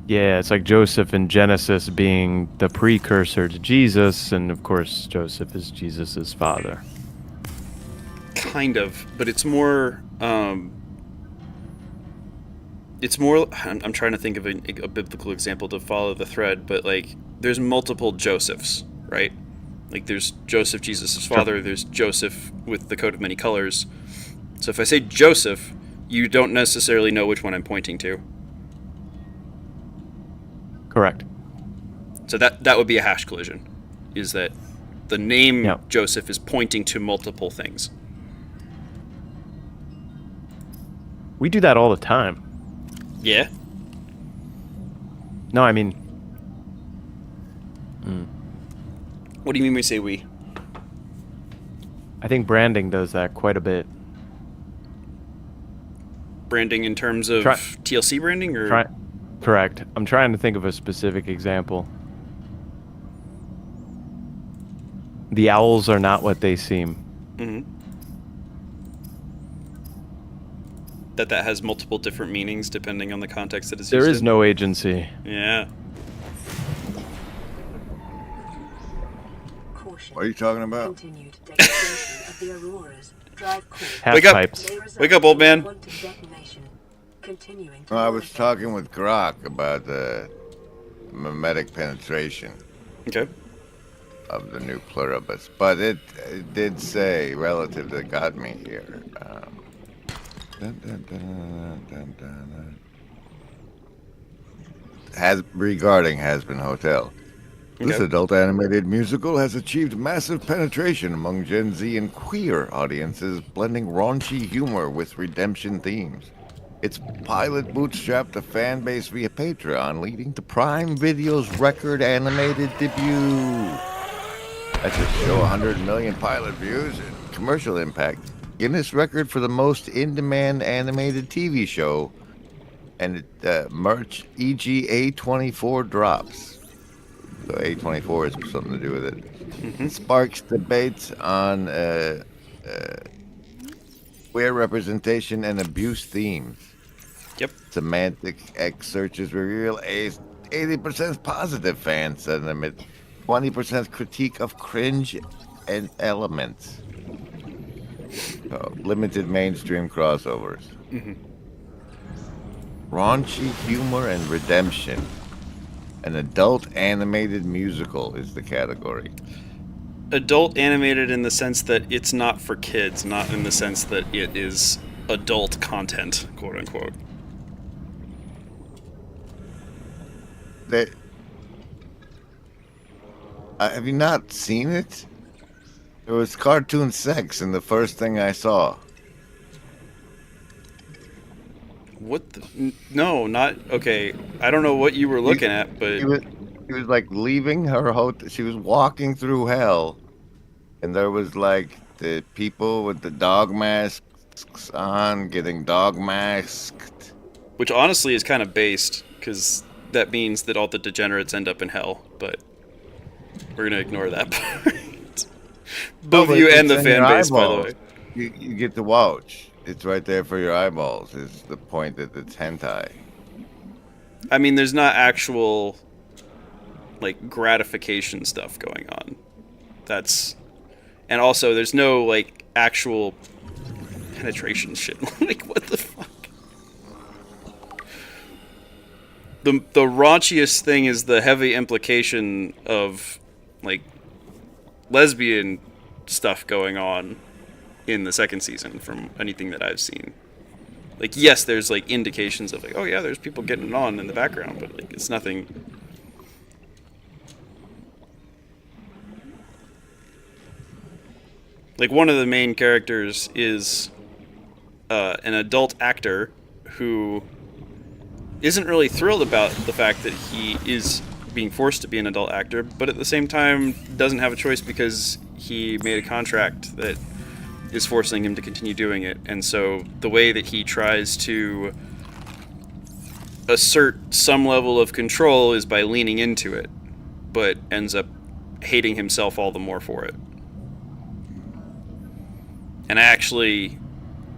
it's like Joseph in Genesis being the precursor to Jesus, and of course Joseph is Jesus's father. Kind of, but it's more I'm trying to think of a biblical example to follow the thread, but like there's multiple Josephs, right? Like there's Joseph, Jesus' father, sure. There's Joseph with the coat of many colors. So if I say Joseph, you don't necessarily know which one I'm pointing to. Correct. So that would be a hash collision, is that the name Joseph is pointing to multiple things. We do that all the time. Yeah? No, I mean... What do you mean when we say we? I think branding does that quite a bit. Branding in terms of TLC branding? Or? Correct. I'm trying to think of a specific example. The owls are not what they seem. Mm-hmm. That has multiple different meanings depending on the context that it's used in. There is no agency. Yeah. What are you talking about? Continued degradation of the auroras. Drive core. Wake up! Pipes. Wake up, old man! Continuing I was talking with Grok about the mimetic penetration of the new pluribus, but it did say, relative that got me here, regarding Has-Been Hotel. This adult animated musical has achieved massive penetration among Gen Z and queer audiences, blending raunchy humor with redemption themes. Its pilot bootstrapped a fan base via Patreon, leading to Prime Video's record animated debut. That's a show 100 million pilot views and commercial impact. Guinness record for the most in-demand animated TV show. And merch, e.g. A24 drops. So A24 has something to do with it. Sparks debates on queer representation and abuse themes. Yep. Semantic X searches reveal 80% positive fan sentiment, 20% critique of cringe and elements. So, limited mainstream crossovers. Raunchy humor and redemption. An adult animated musical is the category. Adult animated in the sense that it's not for kids, not in the sense that it is adult content, quote unquote. Have you not seen it? There was cartoon sex in the first thing I saw. What the? No, not okay. I don't know what you were looking at, but He was like leaving her hotel. She was walking through hell, and there was like the people with the dog masks on getting dog masked. which honestly is kind of based because that means that all the degenerates end up in hell. But we're gonna ignore that part. Both you and the fan base, by the way. You get to watch. It's right there for your eyeballs. Is the point that it's hentai. I mean, there's not actual like gratification stuff going on. And also there's no like actual penetration shit. Like what the fuck? The raunchiest thing is the heavy implication of like lesbian stuff going on in the second season from anything that I've seen. Like, yes, there's like indications of like, oh yeah, there's people getting it on in the background, but like it's nothing. Like one of the main characters is an adult actor who isn't really thrilled about the fact that he is being forced to be an adult actor, but at the same time doesn't have a choice because he made a contract that is forcing him to continue doing it. And so the way that he tries to assert some level of control is by leaning into it, but ends up hating himself all the more for it. And actually,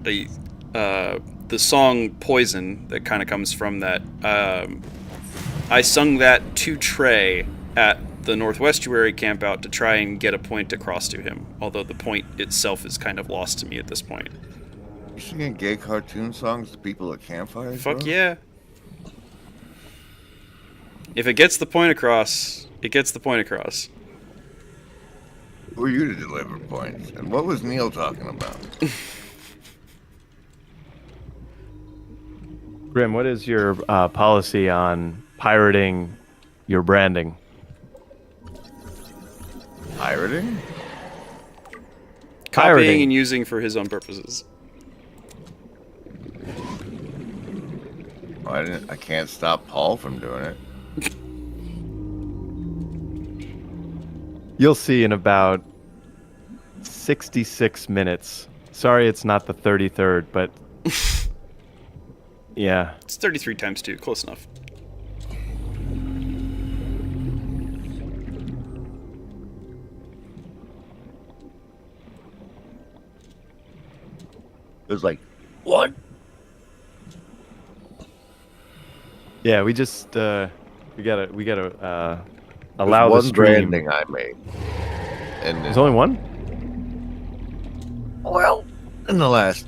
the song Poison that kind of comes from that, I sung that to Trey at the Northwestuary campout to try and get a point across to him, although the point itself is kind of lost to me at this point. You singing gay cartoon songs to people at campfires? Fuck bro? yeah. If it gets the point across, it gets the point across. Who are you to deliver points? And what was Neil talking about? Grim, what is your policy on pirating your branding? Pirating? Copying Pirating. and using for his own purposes. I can't stop Paul from doing it. You'll see in about 66 minutes. Sorry it's not the 33rd, but yeah. It's 33 times 2, close enough. It was like, what? Yeah, we just we gotta allow the one stream. branding I made. And There's only one? well, in the last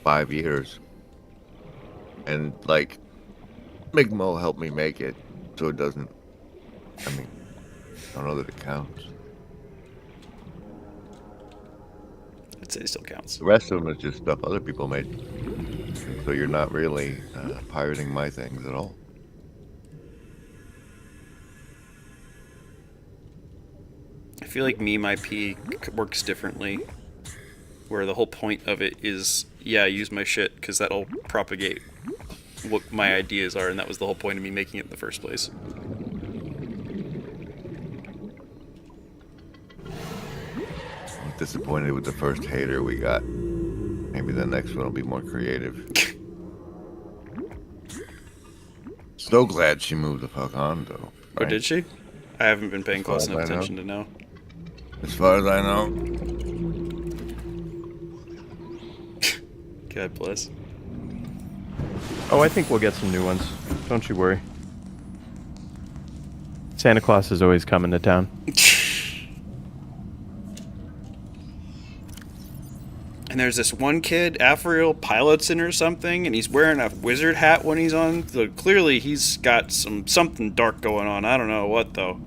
5 years. And like Big Mo helped me make it so it doesn't, I mean, I don't know that it counts. I'd say it still counts. The rest of them is just stuff other people made. So you're not really pirating my things at all. I feel like Meme IP works differently, where the whole point of it is, yeah, use my shit, because that'll propagate what my ideas are, and that was the whole point of me making it in the first place. disappointed with the first hater we got. Maybe the next one will be more creative. So glad she moved the fuck on, though. Oh, right? did she? I haven't been paying As far close as enough I know. attention to know. As far as I know, God bless. Oh, I think we'll get some new ones. Don't you worry. Santa Claus is always coming to town. And there's this one kid, Afriel Pilotson or something, and he's wearing a wizard hat when he's on. So clearly, he's got something dark going on. I don't know what though.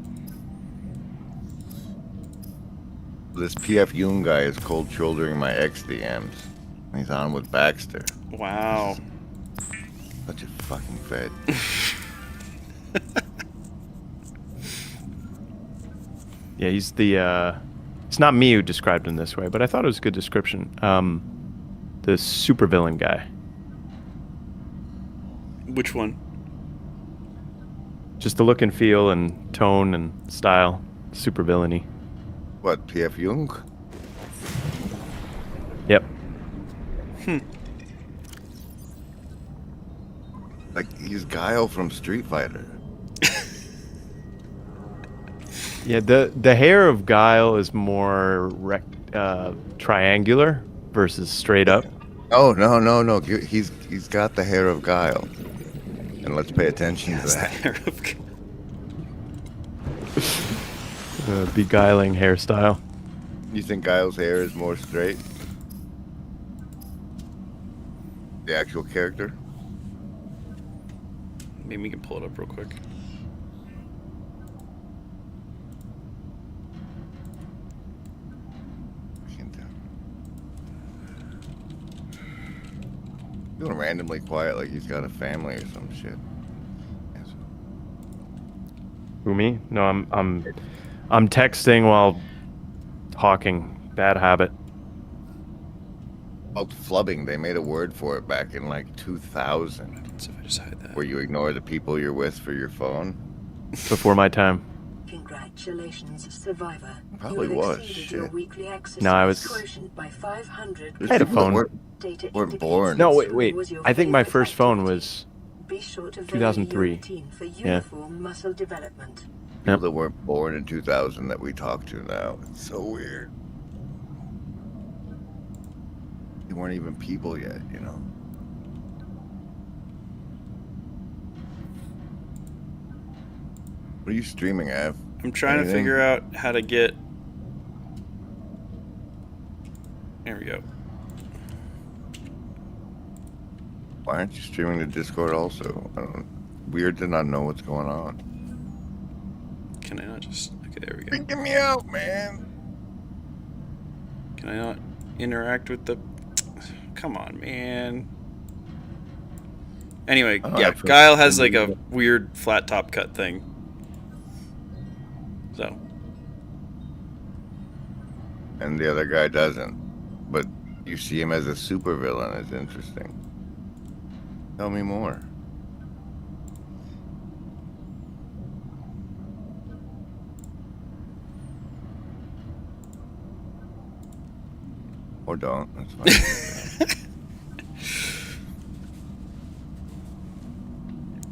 this PF Yoon guy is cold shouldering my ex DMs. He's on with Baxter. Wow. Such a fucking fed. Yeah, he's the. It's not me who described him this way, but I thought it was a good description. The supervillain guy. Which one? Just the look and feel and tone and style. Supervillainy. What, PF Yoon? Yep. Like, he's Guile from Street Fighter. Yeah, the hair of Guile is more triangular versus straight up. Oh, no. He's got the hair of Guile. And let's pay attention to that. Beguiling hairstyle. You think Guile's hair is more straight? The actual character? Maybe we can pull it up real quick. Doing randomly quiet like he's got a family or some shit. Yes. Who, me? No, I'm texting while talking. Bad habit. Oh, flubbing. They made a word for it back in like 2000. Let's see if I just hide that. Where you ignore the people you're with for your phone. Before my time. Congratulations, survivor. Probably You have was. exceeded Shit. your weekly exercise No, I was- quotient by 500. There's I had a people that phone. Data weren't indicates born. No, that wait. was your I think my favorite first phone activity. was Be sure to vary 2003. your routine for Yeah. uniform muscle development. People Yep. that weren't born in 2000 that we talk to now. It's so weird. They weren't even people yet, you know? What are you streaming, Av? I'm trying to Anything? figure out how to get. There we go. Why aren't you streaming to Discord also? Weird to not know what's going on. Can I not just? Okay, there we go. Freaking me out, man. Can I not interact with the? Come on, man. Anyway, Oh, yeah, I feel- Guile has like a weird flat top cut thing. So, And the other guy doesn't. But you see him as a supervillain. It's interesting. Tell me more. Or don't. That's fine.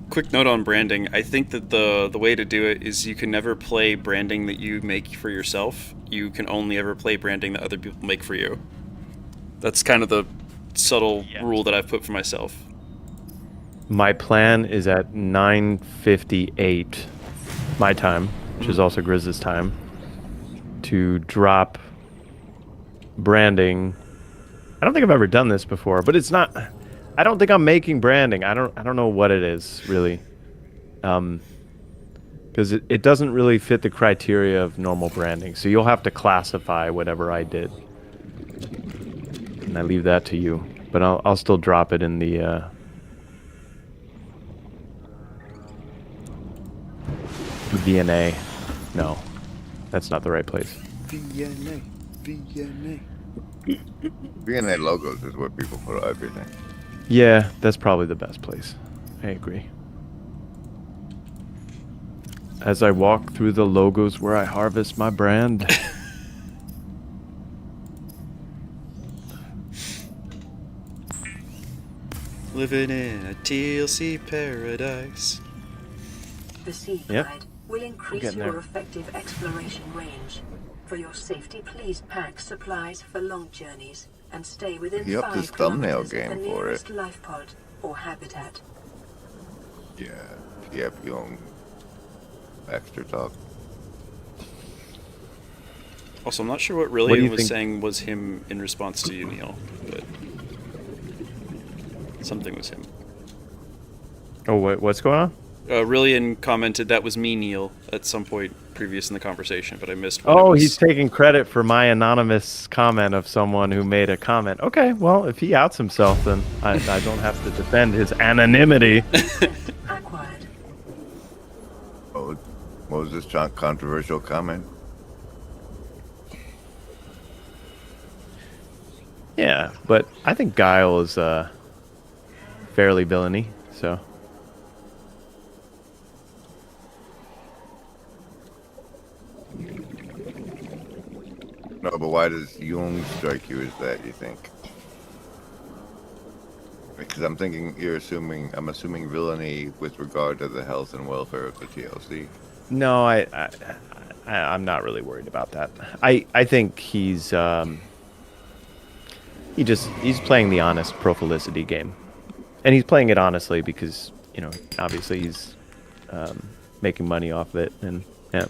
quick note on branding. I think that the way to do it is you can never play branding that you make for yourself. You can only ever play branding that other people make for you. That's kind of the subtle rule that I've put for myself. My plan is at 9:58 my time, which is also Grizz's time, to drop branding. I don't think I've ever done this before, but it's not. I don't think I'm making branding. I don't know what it is really, because it doesn't really fit the criteria of normal branding. So you'll have to classify whatever I did, and I leave that to you. But I'll still drop it in the. VNA. No, that's not the right place. VNA. VNA logos is where people put everything. Yeah, that's probably the best place. I agree. As I walk through the logos where I harvest my brand. Living in a TLC paradise. The Sea Yep. Guide will increase getting your there. effective exploration range. For your safety, please pack supplies for long journeys and stay within He upped 5 his thumbnail kilometers of the game for it. nearest life pod or habitat. Yeah. Yep, young Baxter talk. Also, I'm not sure what What do really you was think- saying was him in response to you, Neil, but something was him. Oh, what's going on? Rillian commented that was me, Neil, at some point previous in the conversation, but I missed when it Oh, was... he's taking credit for my anonymous comment of someone who made a comment. Okay, well, if he outs himself, then I don't have to defend his anonymity. Acquired. Oh, what was this controversial comment? Yeah, but I think Guile is fairly villainy, so. No, but why does Jung strike you as that, you think? Because I'm assuming villainy with regard to the health and welfare of the TLC. No, I'm not really worried about that. I think he's he's playing the honest pro-felicity game, and he's playing it honestly because obviously he's making money off of it, and yeah.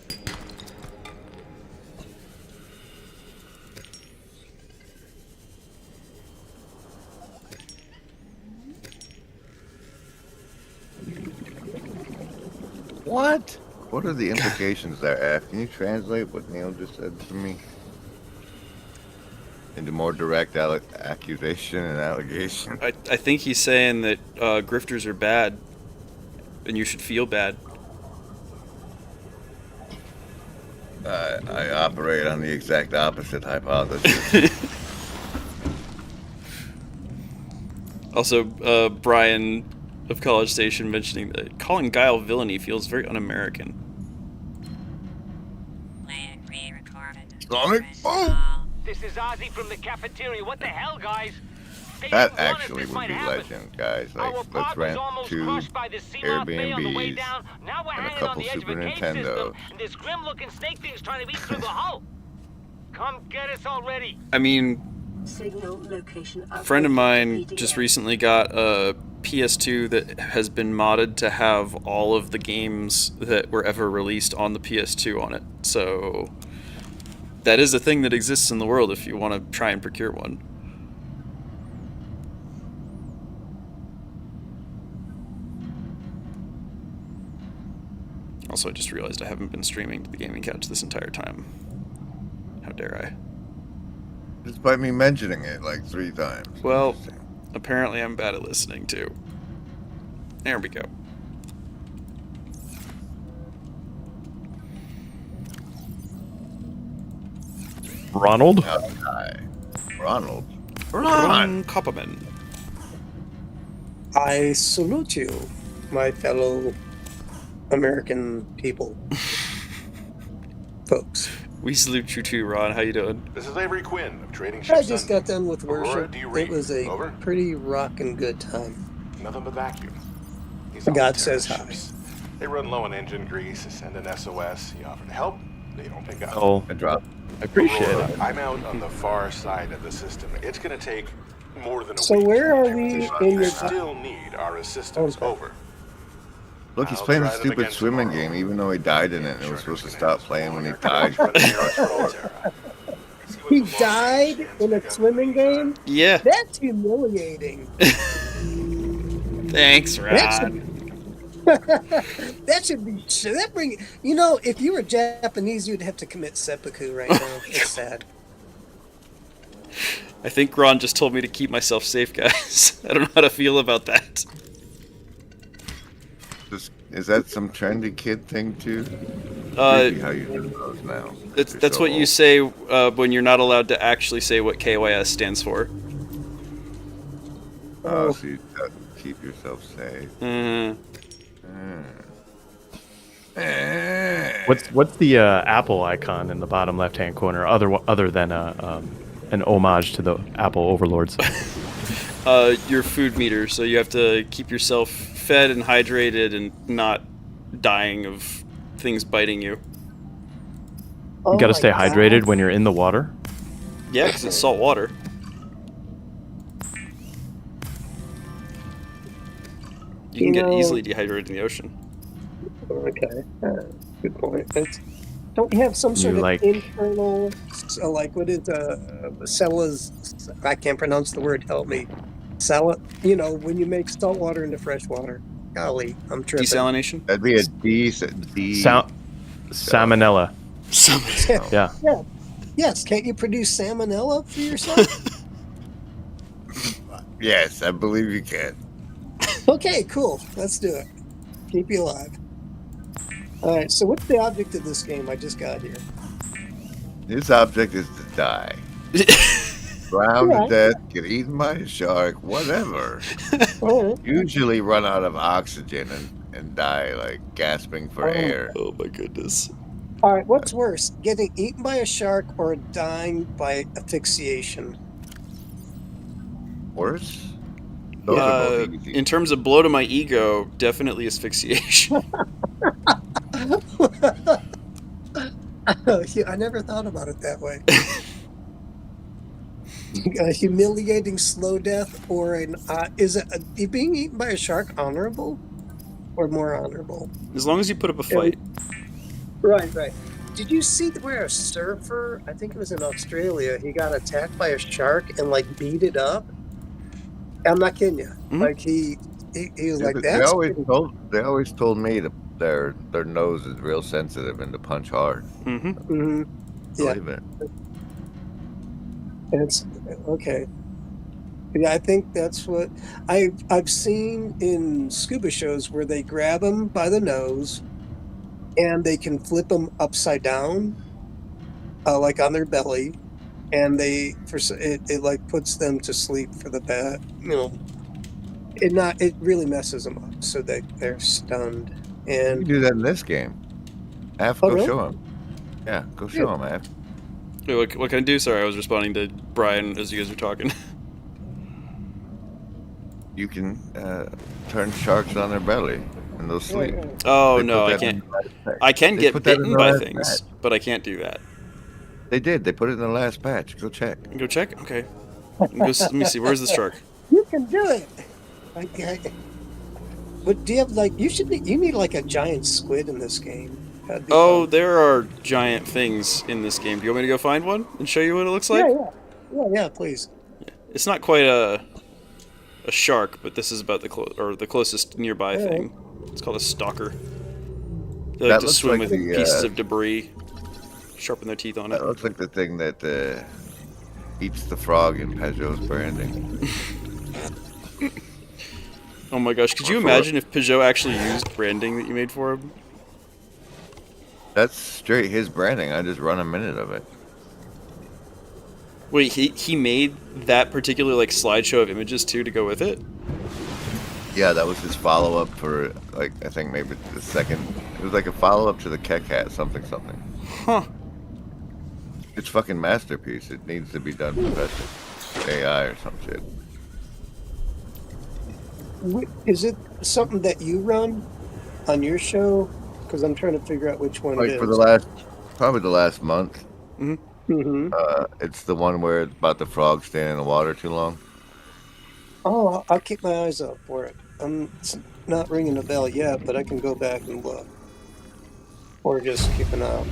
What? What are the implications there, F? Can you translate what Neil just said to me? Into more direct accusation and allegation? I think he's saying that grifters are bad, and you should feel bad. I operate on the exact opposite hypothesis. Also, Brian of College Station mentioning that calling Guile villainy feels very un-American. Sonic boom! This is Ozzy from the cafeteria. What the hell, guys? They That didn't warn us actually this would might be happen. legend, guys. Our Like, pod let's was rent almost 2 crushed by the Seamoth Bay on the way Airbnbs down. Now we're and a hanging on couple the edge Super of a cave Nintendos. system, and this grim-looking snake thing's trying to eat through the hull. Come get us already. I mean, Signal location a friend of mine updated just EDA. recently got a PS2 that has been modded to have all of the games that were ever released on the PS2 on it. So that is a thing that exists in the world if you want to try and procure one. Also, I just realized I haven't been streaming to the gaming couch this entire time. How dare I? Despite me mentioning it like 3 times. Well, apparently I'm bad at listening too. There we go. Ronald? Hi. Ronald. Ron Kopperman. I salute you, my fellow American people. Folks. We salute you too, Ron. How you doing? This is Avery Quinn of Trading I Ships. just got done with Aurora worship. D. Reed. It was a Over. pretty rockin' good time. Nothing but vacuum. These God all-terrain says hi. ships. They run low on engine grease, send an SOS. You offer to help, they don't pick up. Oh, I dropped. I appreciate Aurora, it. I'm out on the far side of the system. It's going to take more than a So week. where are to we transition. in You your still need our assistance. Okay. Over. Look, he's I'll playing the try them stupid again swimming tomorrow. game, even though he died in it, and it was supposed to stop playing when he died. He died in a swimming game? Yeah. That's humiliating. Thanks, That's Ron. That should be. That bring. If you were Japanese, you'd have to commit seppuku right now. It's sad. I think Ron just told me to keep myself safe, guys. I don't know how to feel about that. Is that some trendy kid thing too? Creepy how you do those now. That's what you say when you're not allowed to actually say what KYS stands for. Oh, so you keep yourself safe. What's the Apple icon in the bottom left-hand corner, other than an homage to the Apple overlords? your food meter, so you have to keep yourself fed and hydrated and not dying of things biting you. Oh You got to my stay hydrated God. when you're in the water. Yeah, because it's salt water. You can get easily dehydrated in the ocean. Okay, good point. Don't you have some sort You of like internal, like what is Cella's? I can't pronounce the word. Help me, Cella. You know, when you make salt water into fresh water. Golly, I'm tripping. Desalination? That'd be a D. salmonella. No. Yeah. Yes. Can't you produce salmonella for yourself? Yes, I believe you can. Okay, cool. Let's do it. Keep you alive. All right. So, what's the object of this game? I just got here. His object is to die. Drown to Yeah. death, get eaten by a shark, whatever. All right. Usually run out of oxygen and die like gasping for air. Oh my goodness. All right. What's worse, getting eaten by a shark or dying by asphyxiation? Worse? Those are both easy. In terms of blow to my ego, definitely asphyxiation. I never thought about it that way. A humiliating slow death, or is it being eaten by a shark honorable or more honorable? As long as you put up a fight. Right. Did you see where a surfer, I think it was in Australia, he got attacked by a shark and like beat it up? I'm not kidding you. Mhm. Like he was like They that. always told me that their nose is real sensitive and to punch hard. Mm-hmm. Yeah, Believe it. it's okay. Yeah, I think that's what I've seen in scuba shows where they grab them by the nose and they can flip them upside down, like on their belly, and it like puts them to sleep for the bad. You know, it really messes them up so they're stunned. You And do that in this game. Af, Oh, go really? show him. Yeah, go show him, Af. Wait, what can I do? Sorry, I was responding to Brian as you guys were talking. You can turn sharks on their belly and they'll sleep. Oh They no, put I that can't. in the last patch. I can They get put that in bitten the by last things, patch. but I can't do that. They did. They put it in the last patch. Go check. Go check. Okay. Let me see. Where's the shark? you can do it. Okay. But do you have like you need like a giant squid in this game? That'd be Oh, fun. there are giant things in this game. Do you want me to go find one and show you what it looks like? Yeah, please. It's not quite a shark, but this is about the closest nearby Yeah. thing. It's called a stalker. They like That to looks swim like with the, pieces of debris, sharpen their teeth on it. That looks like the thing that eats the frog in Peugeot's branding. Oh my gosh, could you imagine if Peugeot actually used branding that you made for him? That's straight his branding. I just run a minute of it. Wait, he made that particular like slideshow of images too to go with it? Yeah, that was his follow-up for, like, I think maybe the second. It was like a follow-up to the Keck Hat, something. Huh. It's fucking masterpiece. It needs to be done professionally. AI or some shit. Is it something that you run on your show? Because I'm trying to figure out which one Like it for is. probably the last month. Mm-hmm. It's the one where it's about the frog staying in the water too long. Oh, I'll keep my eyes out for it. It's not ringing a bell yet, but I can go back and look. Or just keep an eye out.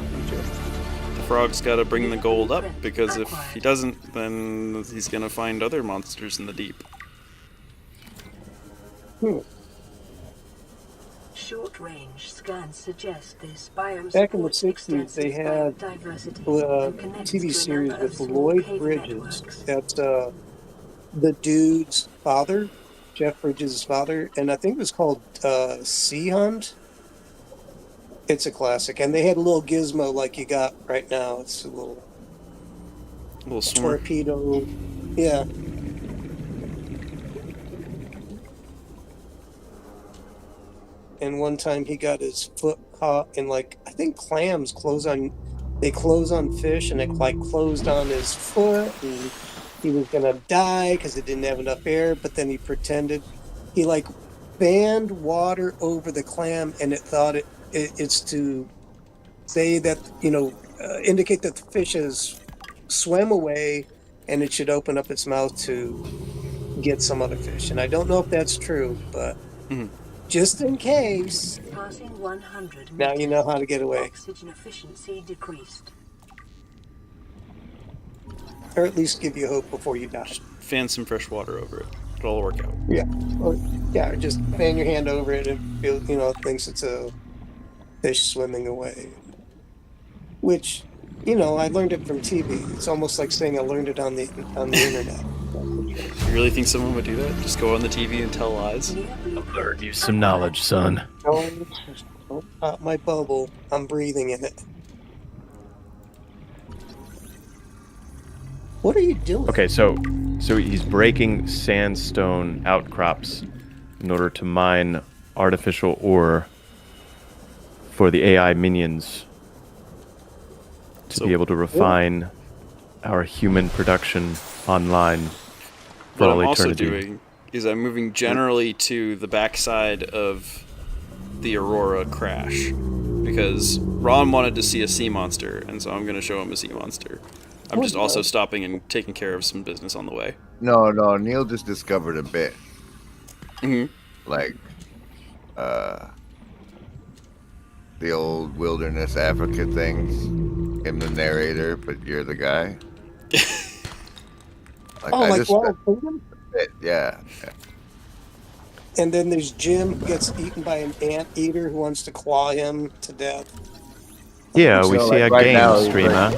The frog's got to bring the gold up, because if he doesn't, then he's gonna find other monsters in the deep. Short-range scans suggest this biome Back in the supports 60s, they extensive had biodiversity a and connects TV to a series number of with small Lloyd cave Bridges. networks. That's the dude's father, Jeff Bridges' father, and I think it was called Sea Hunt. It's a classic, and they had a little gizmo like you got right now. It's a little swimmer. torpedo. Yeah. And one time he got his foot caught in, like, I think clams close on fish, and it like closed on his foot, and he was gonna die because it didn't have enough air, but then he pretended. He like fanned water over the clam, and it thought it's to say that indicate that the fish has swam away, and it should open up its mouth to get some other fish. And I don't know if that's true, but just in case, Passing 100 meters. now you know how to get away, Oxygen efficiency decreased. or at least give you hope before you die. Fan some fresh water over it. It'll all work out. Yeah, or just fan your hand over it and feel, thinks it's a fish swimming away. Which, I learned it from TV. It's almost like saying I learned it on the internet. You really think someone would do that? Just go on the TV and tell lies? Learn you some knowledge, son. Don't pop my bubble. I'm breathing in it. What are you doing? Okay, so he's breaking sandstone outcrops in order to mine artificial ore for the AI minions to be able to refine our human production online for What all I'm also eternity. doing is I'm moving generally to the backside of the Aurora crash because Ron wanted to see a sea monster, and so I'm going to show him a sea monster. I'm just also stopping and taking care of some business on the way. No, Neil just discovered a bit. Like, the old wilderness Africa things. Him the narrator, but you're the guy. Wild Kingdom? Yeah. And then there's Jim who gets eaten by an anteater who wants to claw him to death. Yeah, we see a game streamer.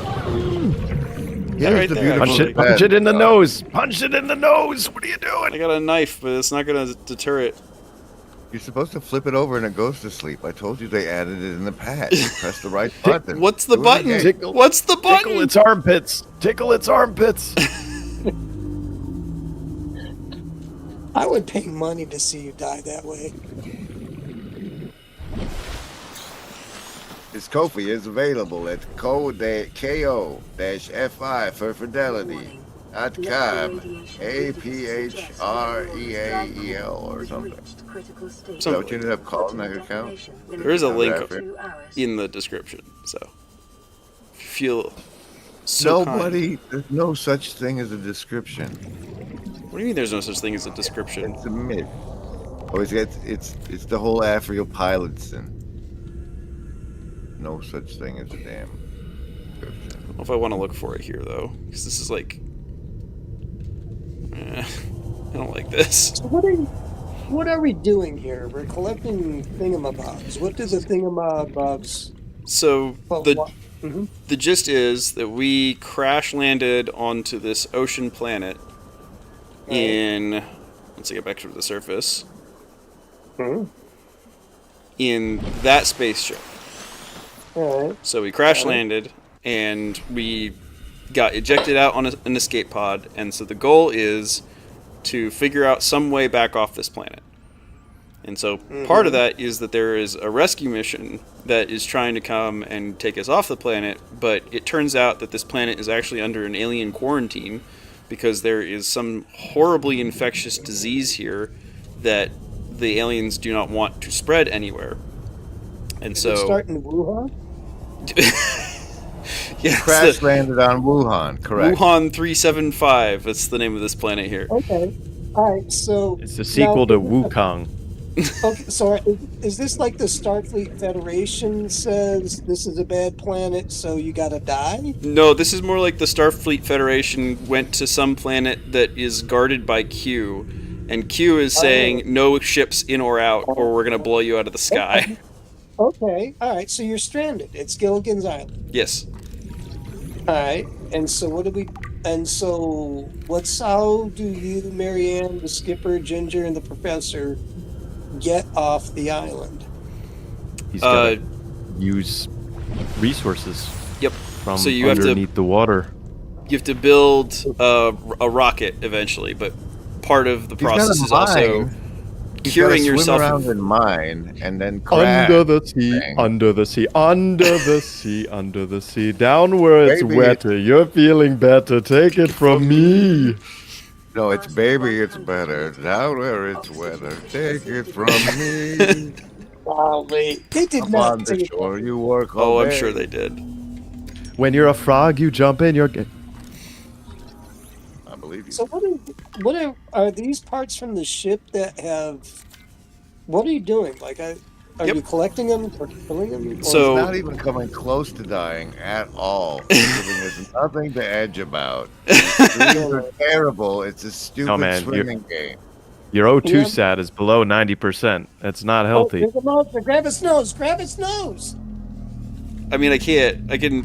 Right there, Punch it in the nose! Punch it in the nose! What are you doing? I got a knife, but it's not going to deter it. You're supposed to flip it over and it goes to sleep. I told you they added it in the patch. You press the right button. What's the button? What's the button? Tickle its armpits! Tickle its armpits! I would pay money to see you die that way. His Kofi is available at ko-fi for fidelity.com. APHREAEL or something. Is that what you ended up calling that account? There is a link in the description, so if you feel so Nobody, there's no such thing as a description. What do you mean there's no such thing as a description? It's a myth. Oh, it's the whole Afriel pilots and no such thing as a damn description. I don't know if I want to look for it here though, because this is like, I don't like this. So what are we doing here? We're collecting thingamabobs. What do the thingamabobs? So the gist is that we crash landed onto this ocean planet once I get back to the surface, in that spaceship. So we crash landed and we got ejected out on an escape pod, and so the goal is to figure out some way back off this planet. And so part of that is that there is a rescue mission that is trying to come and take us off the planet, but it turns out that this planet is actually under an alien quarantine because there is some horribly infectious disease here that the aliens do not want to spread anywhere. And so start in Wuhan? Yes, Crash landed on Wuhan, correct. Wuhan 375, that's the name of this planet here. Okay. Alright, so it's the sequel to Wukong. Okay, so is this like the Starfleet Federation says this is a bad planet, so you gotta die? No, this is more like the Starfleet Federation went to some planet that is guarded by Q, and Q is saying no ships in or out, or we're gonna blow you out of the sky. Okay, alright, so you're stranded. It's Gilligan's Island. Yes. Alright, and so how do you, Marianne, the skipper, Ginger, and the professor get off the island? He's gotta use resources. Yep. From so you underneath the water. You have to build a rocket eventually, but part of the process is also curing swim yourself. around in mine and then crash. Under the sea, thing. under the sea, under the sea, under the sea, down where it's Baby, wetter. You're feeling better. Take it from me. No, it's baby, it's better. Down where it's weather. Take it from me. Wow, wait. They did Up not on sing the it. shore, you work all Oh, I'm day. sure they did. When you're a frog, you jump in. I believe you. So are these parts from the ship that have? What are you doing? Like, are Yep. you collecting them or killing them? Or So- He's not even coming close to dying at all. He's giving us nothing to edge about. These dreams are terrible. It's a stupid man, swimming game. Your O2 Yeah. sat is below 90%. That's not healthy. there's a monster. Grab its nose. Grab its nose. I mean, I can't. I can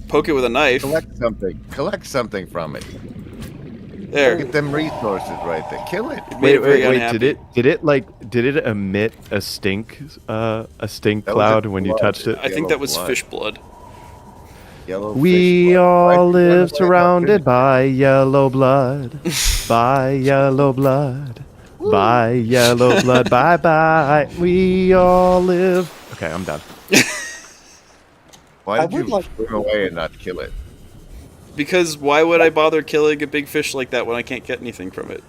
poke it with a knife. Collect something. Collect something from it. There. Get them resources right there. Kill it. It made it very Wait, unhappy. did it emit a stink That was cloud a when you blood. touched it? I think that was fish blood. Yellow We fish blood. all Why'd you run live away? surrounded by yellow blood, by yellow blood, by yellow blood, bye bye. We all live. Okay, I'm done. Why I did would you like- swim away and not kill it? Because why would I bother killing a big fish like that when I can't get anything from it?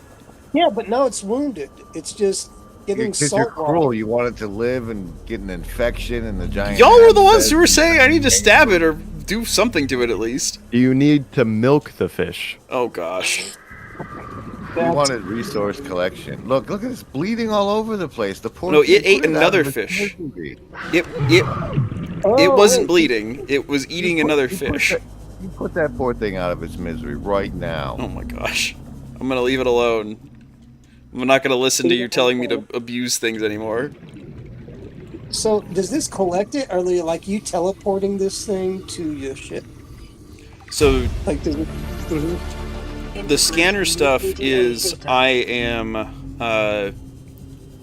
Yeah, but now it's wounded. It's just getting Because salt you're cruel. water. You want it to live and get an infection and the giant. Y'all were the ones says- who were saying I need to stab it or do something to it at least. You need to milk the fish. Oh gosh. We wanted resource collection. Look at this bleeding all over the place. The poor No, thing it ate put out another of its fish. misery. It wasn't bleeding. It was eating another fish. You put that poor thing out of its misery right now. Oh my gosh. I'm gonna leave it alone. I'm not gonna listen to you telling me to abuse things anymore. So does this collect it? Are they like you teleporting this thing to your ship? So Like does it? the scanner stuff is I am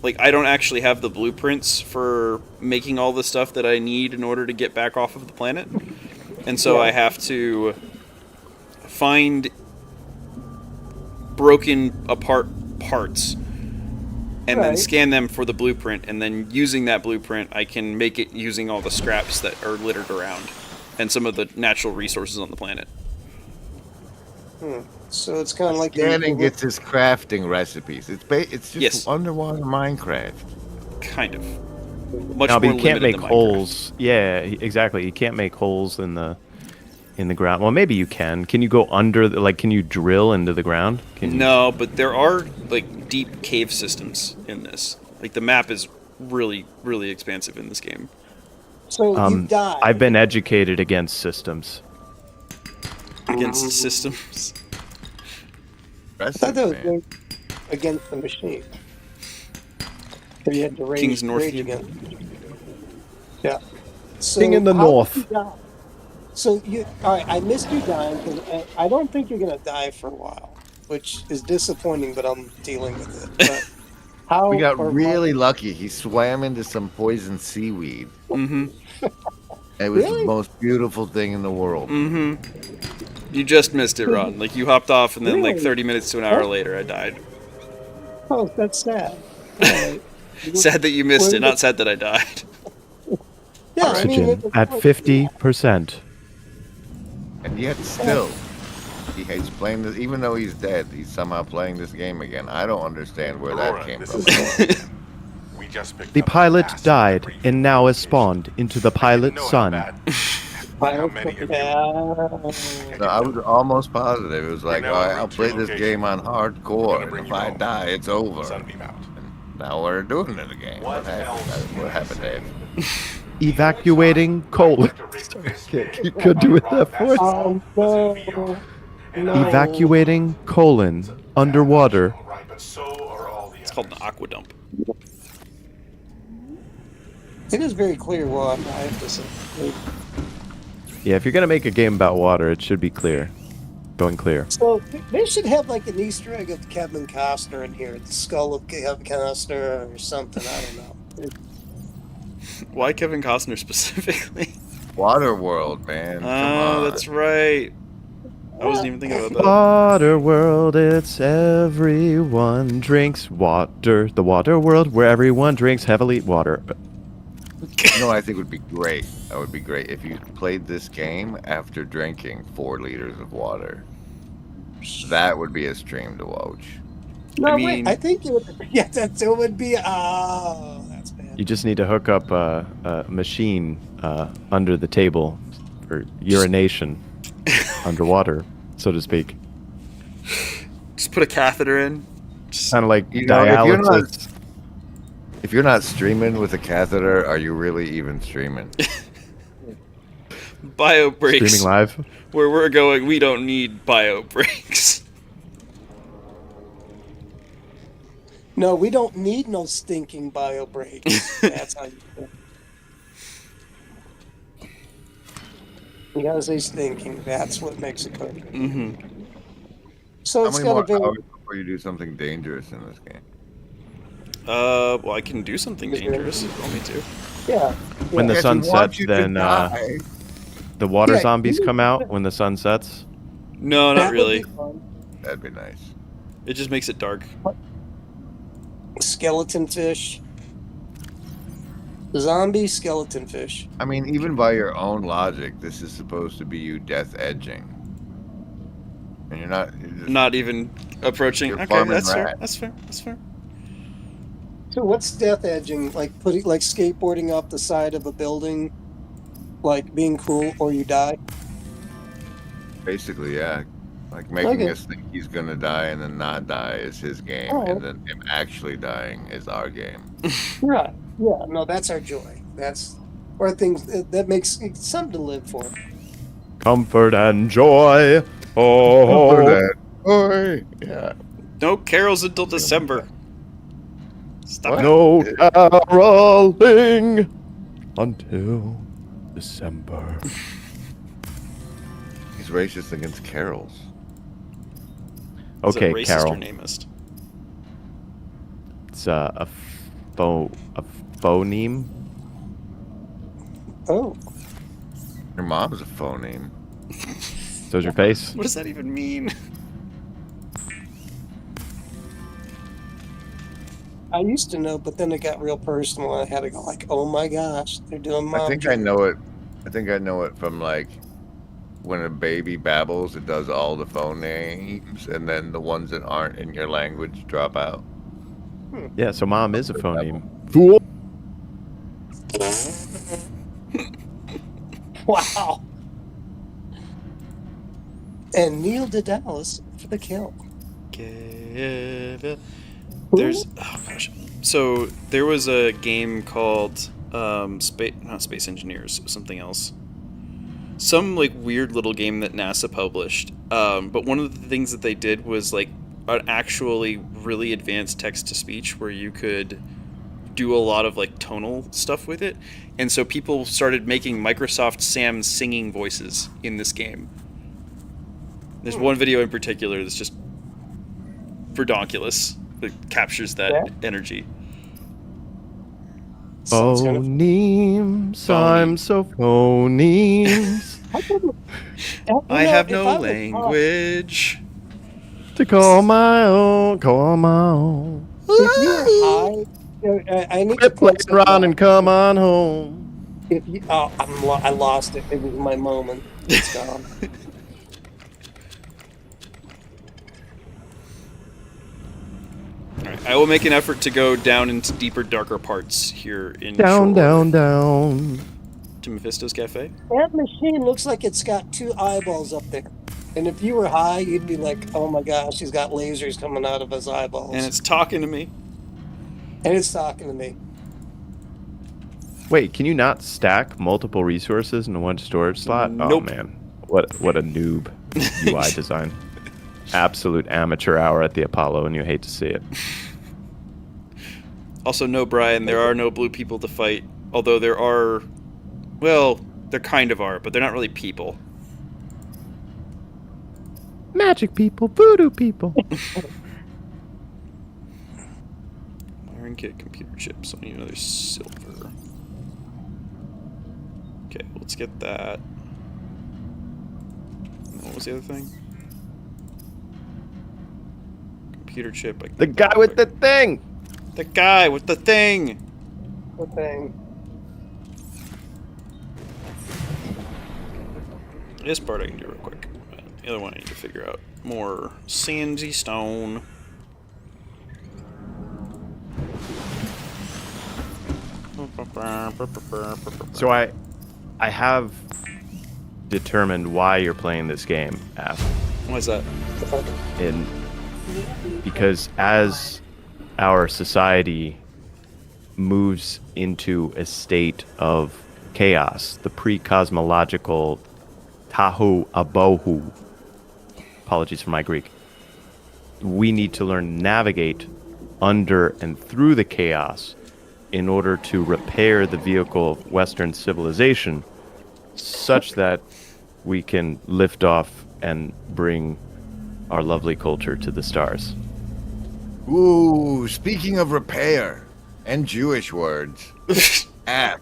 like I don't actually have the blueprints for making all the stuff that I need in order to get back off of the planet. And so I have to find broken apart parts and then Right. scan them for the blueprint, and then using that blueprint I can make it using all the scraps that are littered around and some of the natural resources on the planet. So it's kind of like Gannon gets his crafting recipes. It's just Yes. underwater Minecraft. Kind of. Much No, but more you can't limited make than Minecraft. holes. Yeah, exactly. You can't make holes in the ground. Well, maybe you can. Can you go under? Can you drill into the ground? Can you? No, but there are like deep cave systems in this. Like the map is really, really expansive in this game. So you die. I've been educated against systems. Against systems. I thought that was going against the machine. So you had to rage, King's North rage View. against. Yeah. So King in the how did north. you die? So all right. I missed you dying because I don't think you're gonna die for a while, which is disappointing. But I'm dealing with it. But how We got or really lucky. He swam into some poison seaweed. Mm-hmm. It was Really? the most beautiful thing in the world. Mm-hmm. You just missed it, Ron. Like you hopped off, and then like Really? 30 minutes to an hour later, I died. Oh, that's sad. All right. Sad that you missed it, not sad that I died. Yeah, I mean, Oxygen it was at like- 50%. And yet still, he's playing this, even though he's dead, he's somehow playing this game again. I don't understand where that Aurora, came this from. is we just picked The up a pilot massive died debris and now is spawned into the I didn't pilot's know how son. bad- how many of you No, I was almost positive. It was like, now all right, reach I'll play your this location. game on Gonna hardcore. bring And if you I home. die, it's over. Sunbeam out. And now we're doing it again. What happened, Dave? Evacuating coal. You could do it that voice. No. Evacuating colon underwater. Right, but so are all the It's called an aqua dump. It is very clear what I have to say. Yeah, if you're gonna make a game about water, it should be clear. Going clear. So they should have like an Easter egg of Kevin Costner in here, the skull of Kevin Costner or something. I don't know. Why Kevin Costner specifically? Waterworld, man. Come Oh, on. that's right. I wasn't even thinking about that. Water world, it's everyone drinks water. The water world where everyone drinks heavily water. You know what I think would be great? That would be great if you played this game after drinking 4 liters of water. That would be a stream to watch. No, I wait. mean- I think it would. Yeah, it would be. Oh, that's bad. You just need to hook up a machine under the table for urination underwater, so to speak. Just put a catheter in. Kind of like You know, dialysis. if you're not streaming with a catheter, are you really even streaming? Bio breaks. Streaming live. Where we're going, we don't need bio breaks. No, we don't need no stinking bio breaks. That's how you do it. You gotta say stinking. That's what makes it perfect. Mm-hmm. So How it's many got more a very. hours before you do something dangerous in this game? Well, I can do something dangerous if you want me to. Yeah. When the Yes, sun we want sets, you to then die. the water Yeah, zombies you- come out when the sun sets. No, That not would really. be fun. That'd be nice. It just makes it dark. Skeleton fish. Zombie skeleton fish. I mean, even by your own logic, this is supposed to be you death edging. And you're not. You're just, Not even approaching. You're Okay, farming that's fair. rats. That's fair. That's fair. So what's death edging? Like putting like skateboarding off the side of a building, like being cool or you die? basically, yeah. Like making Okay. us think he's gonna die and then not die is his game, Oh. and then him actually dying is our game. Right. Yeah. No, that's our joy. That's or things that makes it something to live for. Comfort and joy. Oh, Oi! Yeah. No carols until December. Stop it. no caroling until December. He's racist against carols. Is it Okay, racist Carol. or namist? It's a phoneme. Oh. Your mom's a phoneme. So's your face. What does that even mean? I used to know, but then it got real personal. I had to go like, "Oh my gosh, they're doing mom." I think I know it. I think I know it from like when a baby babbles, it does all the phone names, and then the ones that aren't in your language drop out. Yeah, so mom is a phoneme. Fool. Wow. And Neil Dallas for the kill. There's oh gosh. So there was a game called not Space Engineers, something else. Some like weird little game that NASA published. But one of the things that they did was like an actually really advanced text to speech where you could do a lot of like tonal stuff with it. And so people started making Microsoft Sam singing voices in this game. There's one video in particular that's just redonkulous. That captures that energy. Sounds kind of- Phonemes, I'm so phonemes. I have You know, no if I was language. To call my own, call my own. If you were high, I need to Quit playing put around and come on home. If you, oh, I lost it. It was my moment. It's gone. Alright, I will make an effort to go down into deeper, darker parts here in Down, Shore down, down. to Mephisto's Cafe. That machine looks like it's got 2 eyeballs up there. And if you were high, you'd be like, "Oh my gosh, he's got lasers coming out of his eyeballs." And it's talking to me. And it's talking to me. Wait, can you not stack multiple resources in one storage slot? Oh Nope. man, what a noob UI design. Absolute amateur hour at the Apollo, and you hate to see it. Also, no, Brian, there are no blue people to fight. Although there are... Well, there kind of are, but they're not really people. Magic people, voodoo people. Iron kit, computer chips. I need another silver. Okay, let's get that. And what was the other thing? computer chip. I can The get that guy with the quick. thing. The guy with the thing. The thing. This part I can do real quick. The other one I need to figure out. More sandy stone. So I have determined why you're playing this game, App. What's that? Because as our society moves into a state of chaos, the pre-cosmological Tahu Abohu, apologies for my Greek, we need to learn to navigate under and through the chaos in order to repair the vehicle of Western civilization such that we can lift off and bring our lovely culture to the stars. Ooh, speaking of repair and Jewish words, App,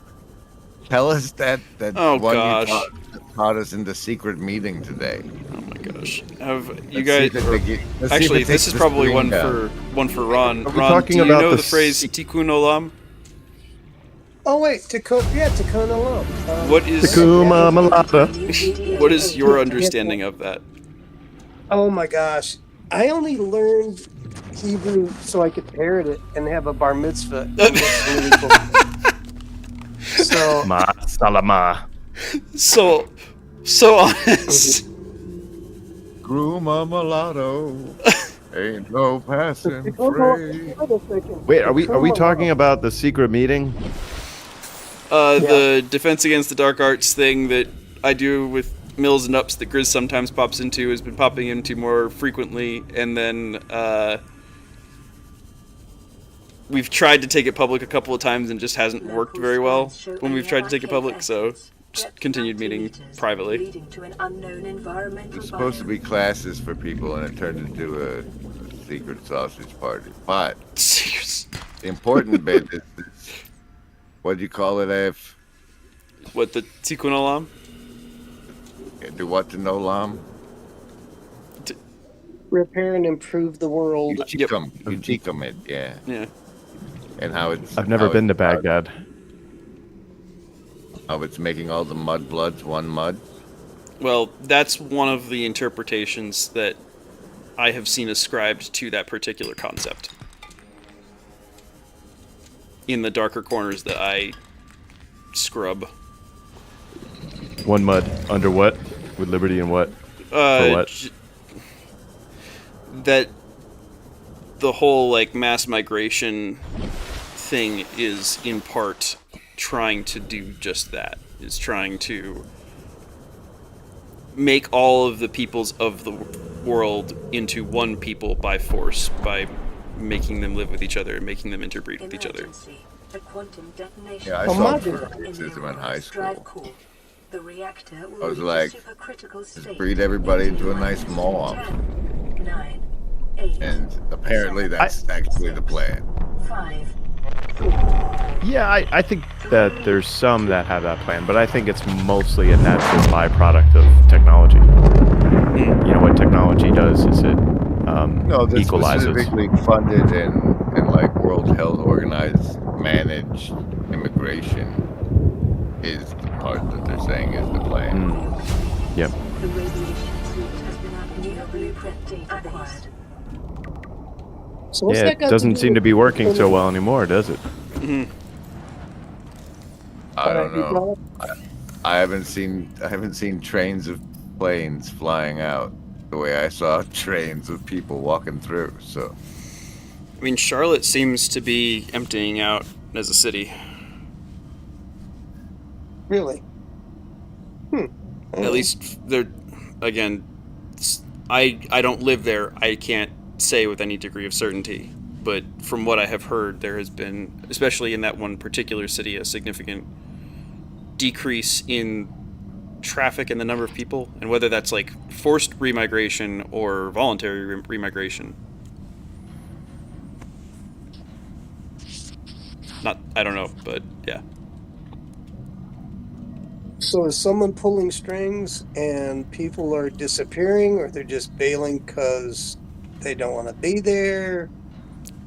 tell us that Oh, one gosh. you taught us in the secret meeting today. Oh my gosh. Have you Let's see guys... if it take- let's see if Actually, it this takes is the probably screen one down. for Ron. Are we Ron, talking do you about know the the phrase Tikkun Olam? Oh wait, Takona Lum. What is Takuma Malata. what is your understanding of that? Oh my gosh, I only learned Hebrew so I could parrot it and have a bar mitzvah. And get some really cool- So Ma salama. So honest. Gruma mulatto, ain't no passing phrase. Wait, are we talking about the secret meeting? The Defense Against the Dark Arts thing that I do with Mills and Ups that Grizz sometimes pops into has been popping into more frequently, and then we've tried to take it public a couple of times and just hasn't worked very well when we've tried to take it public, so just continued meeting privately. It's supposed to be classes for people, and it turned into a secret sausage party. But the important bit is this, what do you call it, F? What, the Tikkun Olam? Do what to no lam? repair and improve the world. You cheek 'em it, yeah. Yeah. And how it's... I've never been to Baghdad. How it's making all the mud bloods one mud. Well, that's one of the interpretations that I have seen ascribed to that particular concept. In the darker corners that I scrub. One mud. Under what? With liberty and what? For what? That the whole, like, mass migration thing is, in part, trying to do just that. Is trying to make all of the peoples of the world into one people by force, by making them live with each other and making them interbreed with each other. The quantum detonation. Yeah, I saw criticism in high school. The reactor I was will like, reach a supercritical just state breed everybody into a nice mob. 10, 9, 8, And apparently that's actually the plan. 5, Yeah, I think that there's some that have that plan, but I think it's mostly a natural byproduct of technology. You know what technology does is it No, that's equalizes. specifically funded and like World Health Organized managed immigration is the part that they're saying is the plan. Yep. the radiation suit has been new blueprint database. So what's Yeah, that it got doesn't do seem to with be working so human- well anymore, does it? I don't know. I haven't seen trains of planes flying out the way I saw trains of people walking through. So I mean, Charlotte seems to be emptying out as a city. Really? At least they're, again, I don't live there. I can't say with any degree of certainty. But from what I have heard, there has been, especially in that one particular city, a significant decrease in traffic and the number of people, and whether that's like forced remigration or voluntary remigration. I don't know, but yeah. So is someone pulling strings and people are disappearing, or they're just bailing because they don't want to be there,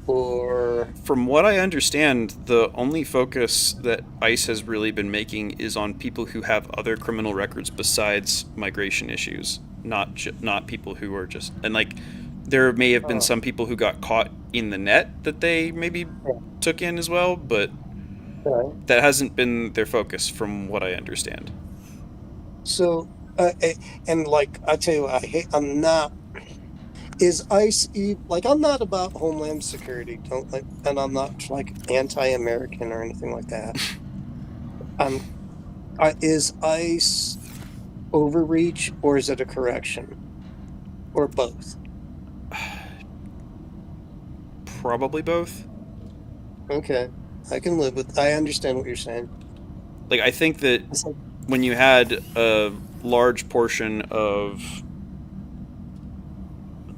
or From what I understand, the only focus that ICE has really been making is on people who have other criminal records besides migration issues, not people who are just, and like there may have been some people who got caught in the net that they maybe took in as well, but that hasn't been their focus from what I understand. so and like I tell you, I'm not. Is ICE like I'm not about Homeland Security, don't like, and I'm not like anti-American or anything like that. Is ICE overreach or is it a correction, or both? Probably both. Okay, I can live with. I understand what you're saying. Like I think that when you had a large portion of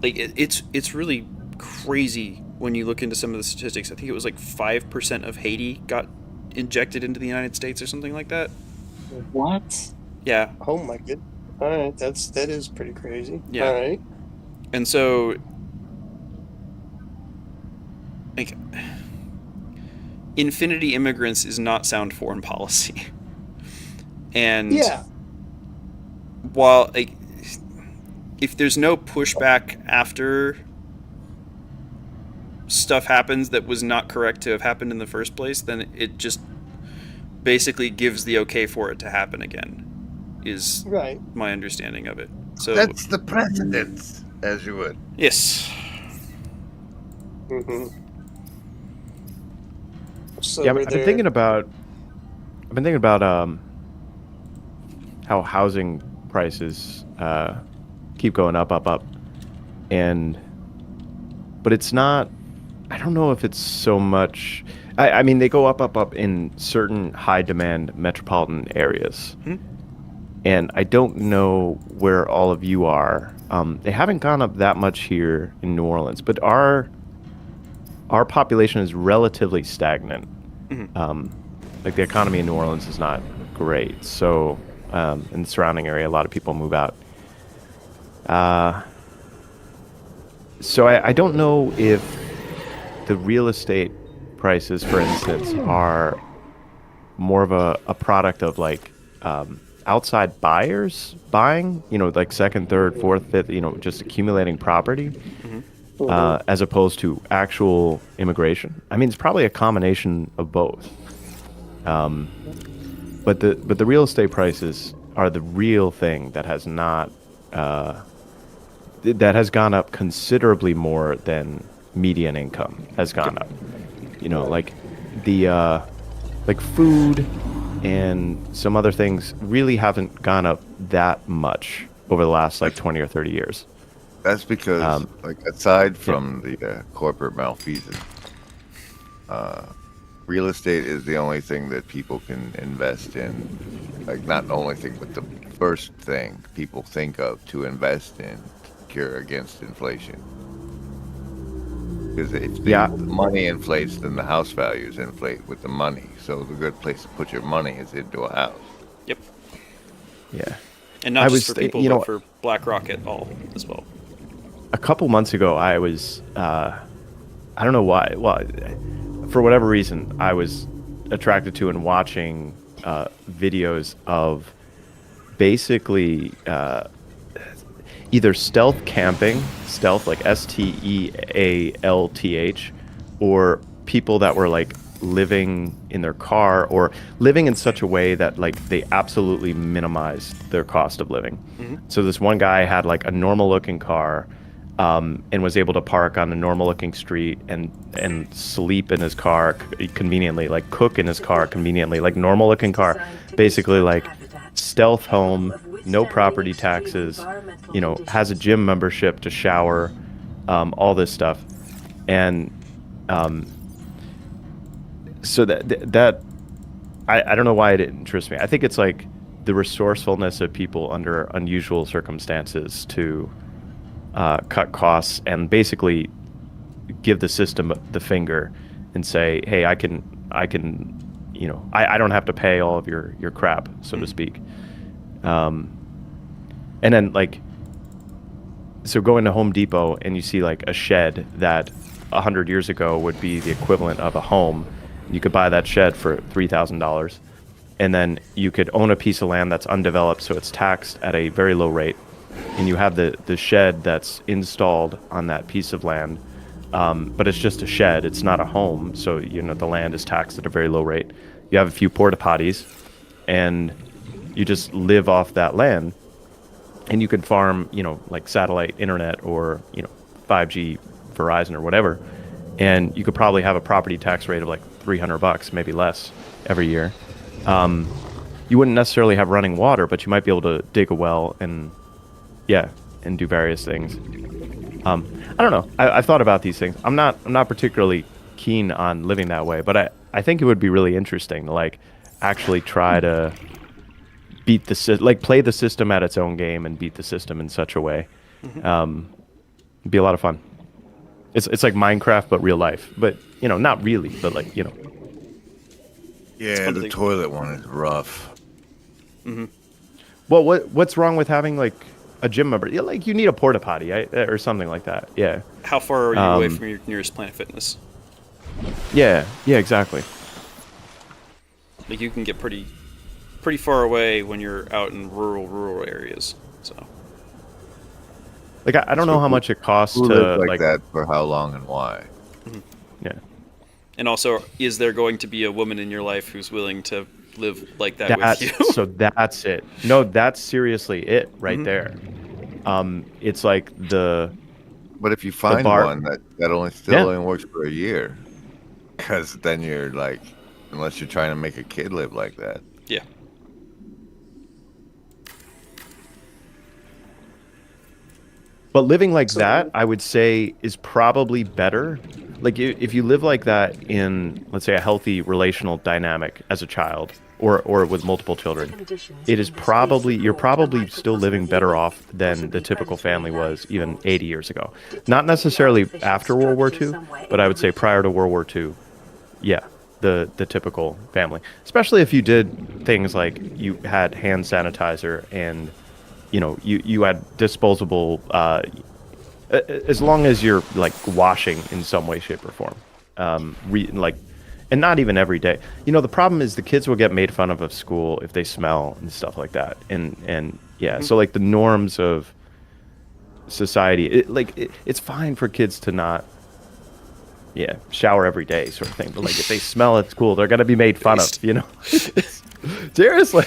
like it's really crazy when you look into some of the statistics. I think it was like 5% of Haiti got injected into the United States or something like that. What? Yeah. Oh my goodness. All right, that is pretty crazy. Yeah. All right. And so like infinity immigrants is not sound foreign policy. And yeah, while like if there's no pushback after stuff happens that was not correct to have happened in the first place, then it just basically gives the okay for it to happen again, is right. my understanding of it. So that's the precedent, as you would. Yes. Mm-hmm. So yeah, I've been thinking about how housing prices keep going up, but it's not. I don't know if it's so much. I mean, they go up in certain high demand metropolitan areas, and I don't know where all of you are. They haven't gone up that much here in New Orleans, but our population is relatively stagnant. Like the economy in New Orleans is not great, so in the surrounding area, a lot of people move out. So I don't know if the real estate prices, for instance, are more of a product of like outside buyers buying, like second, third, fourth, fifth, just accumulating property, as opposed to actual immigration. I mean, it's probably a combination of both. But the real estate prices are the real thing that has not that has gone up considerably more than median income has gone up. Like the like food and some other things really haven't gone up that much over the last like 20 or 30 years. That's because, like, aside from the corporate malfeasance, real estate is the only thing that people can invest in. Like, not the only thing, but the first thing people think of to invest in to cure against inflation. Because if the money inflates, then the house values inflate with the money. So the good place to put your money is into a house. Yep. Yeah. And not just for people, but for BlackRock at all as well. A couple months ago, I was, I don't know why, well, for whatever reason, I was attracted to and watching videos of basically either stealth camping, stealth like STEALTH, or people that were like living in their car or living in such a way that like they absolutely minimized their cost of living. So this one guy had like a normal looking car and was able to park on a normal looking street and sleep in his car conveniently, like cook in his car conveniently, like normal looking car, basically like stealth home, no property taxes, has a gym membership to shower, all this stuff. And so that I don't know why it interests me. I think it's like the resourcefulness of people under unusual circumstances to cut costs and basically give the system the finger and say, hey, I can I don't have to pay all of your crap, so to speak. And then like so go into Home Depot and you see like a shed that 100 years ago would be the equivalent of a home. You could buy that shed for $3,000, and then you could own a piece of land that's undeveloped, so it's taxed at a very low rate, and you have the shed that's installed on that piece of land, but it's just a shed, it's not a home, so the land is taxed at a very low rate. You have a few porta potties, and you just live off that land, and you can farm, like satellite internet or 5G Verizon or whatever, and you could probably have a property tax rate of like $300, maybe less, every year. You wouldn't necessarily have running water, but you might be able to dig a well and do various things. I don't know. I've thought about these things. I'm not particularly keen on living that way, but I think it would be really interesting to like actually try to beat play the system at its own game and beat the system in such a way. It'd be a lot of fun. It's like Minecraft but real life, but not really, but like Yeah, the toilet one is rough. Well, what's wrong with having like a gym member? Yeah, like you need a porta potty or something like that. Yeah. How far are you away from your nearest Planet Fitness? Yeah, exactly. Like you can get pretty far away when you're out in rural areas. So. Like I don't know how much it costs to like that for how long and why. Yeah. And also, is there going to be a woman in your life who's willing to live like that with you? So that's it. No, that's seriously it right there. It's like But if you find one that only works for a year, because then you're like, unless you're trying to make a kid live like that. Yeah. But living like that, I would say, is probably better. Like if you live like that in, let's say, a healthy relational dynamic as a child, or with multiple children, you're probably still living better off than the typical family was even 80 years ago. Not necessarily after World War II, but I would say prior to World War II, the typical family. Especially if you did things like you had hand sanitizer and you had disposable, as long as you're like washing in some way, shape, or form, and not even every day. The problem is the kids will get made fun of at school if they smell and stuff like that, and so like the norms of society, it's fine for kids to not shower every day sort of thing, but like if they smell at school, they're gonna be made fun of. Seriously.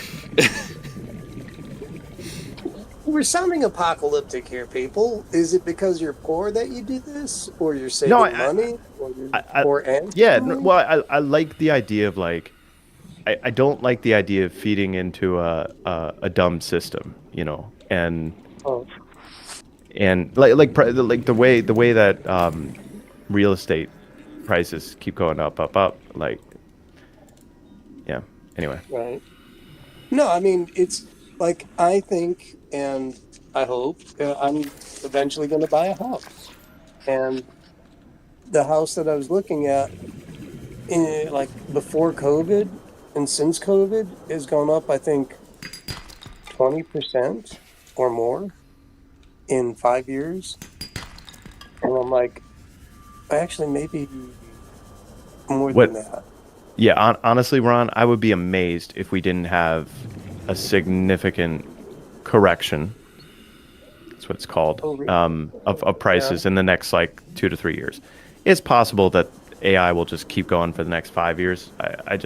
We're sounding apocalyptic here, people. Is it because you're poor that you do this, or you're saving money, or you're poor and well, I like the idea of like, I don't like the idea of feeding into a dumb system, and like the way that real estate prices keep going up, like, anyway. Right. No, I mean it's like I think. And I hope I'm eventually going to buy a house. And the house that I was looking at, before COVID and since COVID, has gone up, I think, 20% or more in 5 years. And I'm like, actually, maybe more than that. Yeah, honestly, Ron, I would be amazed if we didn't have a significant correction, that's what it's called, of prices in the next 2 to 3 years. It's possible that AI will just keep going for the next 5 years. I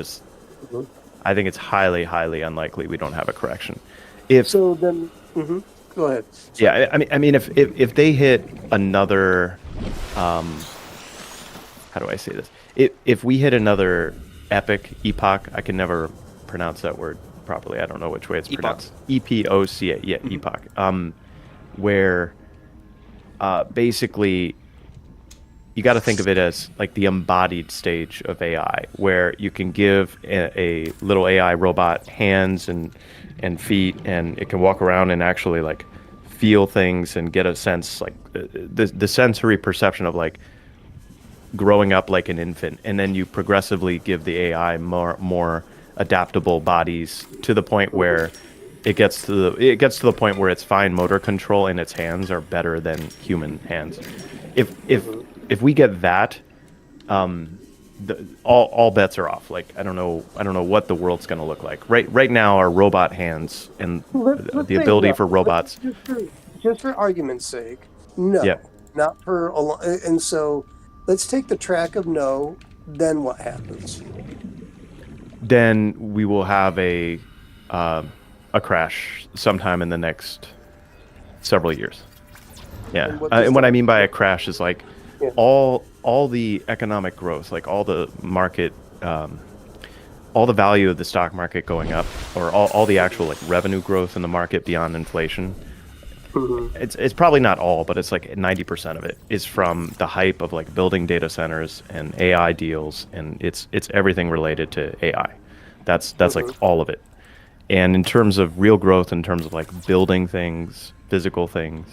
think it's highly, highly unlikely we don't have a correction. Go ahead. Yeah, I mean, if they hit another, how do I say this? If we hit another epoch, I can never pronounce that word properly. I don't know which way it's pronounced. EPOCA, epoch. Where basically you got to think of it as like the embodied stage of AI, where you can give a little AI robot hands and feet, and it can walk around and actually like feel things and get a sense, like the sensory perception of like growing up like an infant, and then you progressively give the AI more adaptable bodies to the point where it gets to the point where its fine motor control in its hands are better than human hands. If we get that, all bets are off. Like I don't know what the world's going to look like. Right now, our robot hands and Let's the say ability no. for robots. Just for argument's sake, no. Yeah. Not for a long. And so, let's take the track of no. Then what happens? Then we will have a crash sometime in the next several years. Yeah, and what I mean by a crash is like all the economic growth, like all the market, all the value of the stock market going up, or all the actual like revenue growth in the market beyond inflation. It's probably not all, but it's like 90% of it is from the hype of like building data centers and AI deals, and it's everything related to AI. That's like all of it. And in terms of real growth, in terms of like building things, physical things,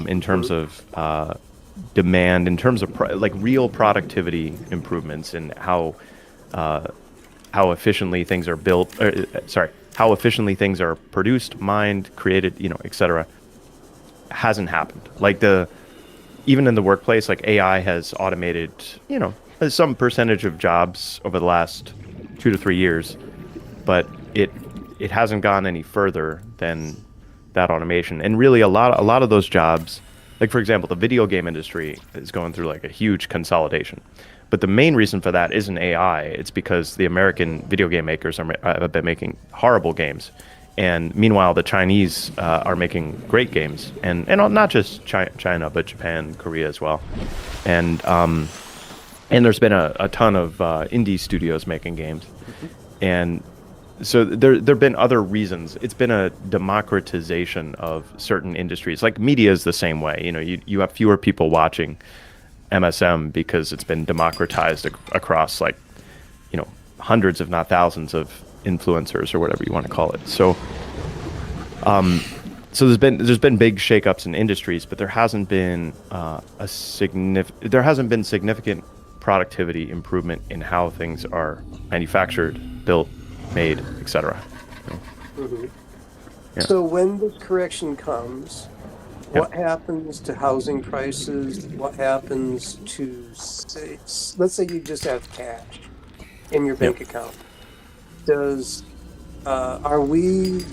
in terms of demand, in terms of like real productivity improvements in how efficiently things are built, how efficiently things are produced, mined, created, etc. hasn't happened. Like even in the workplace, like AI has automated, some percentage of jobs over the last 2 to 3 years, but it hasn't gone any further than that automation. And really a lot of those jobs, like for example, the video game industry is going through like a huge consolidation. But the main reason for that isn't AI. It's because the American video game makers have been making horrible games. And meanwhile, the Chinese are making great games, and not just China, but Japan, Korea as well. And there's been a ton of indie studios making games, and so there've been other reasons. It's been a democratization of certain industries. Like media is the same way. You have fewer people watching MSM because it's been democratized across like hundreds, if not thousands, of influencers or whatever you want to call it. So there's been big shakeups in industries, but there hasn't been significant productivity improvement in how things are manufactured, built, made, etc. Yeah. So when this correction comes, what happens to housing prices? What happens to let's say you just have cash in your bank account? Are we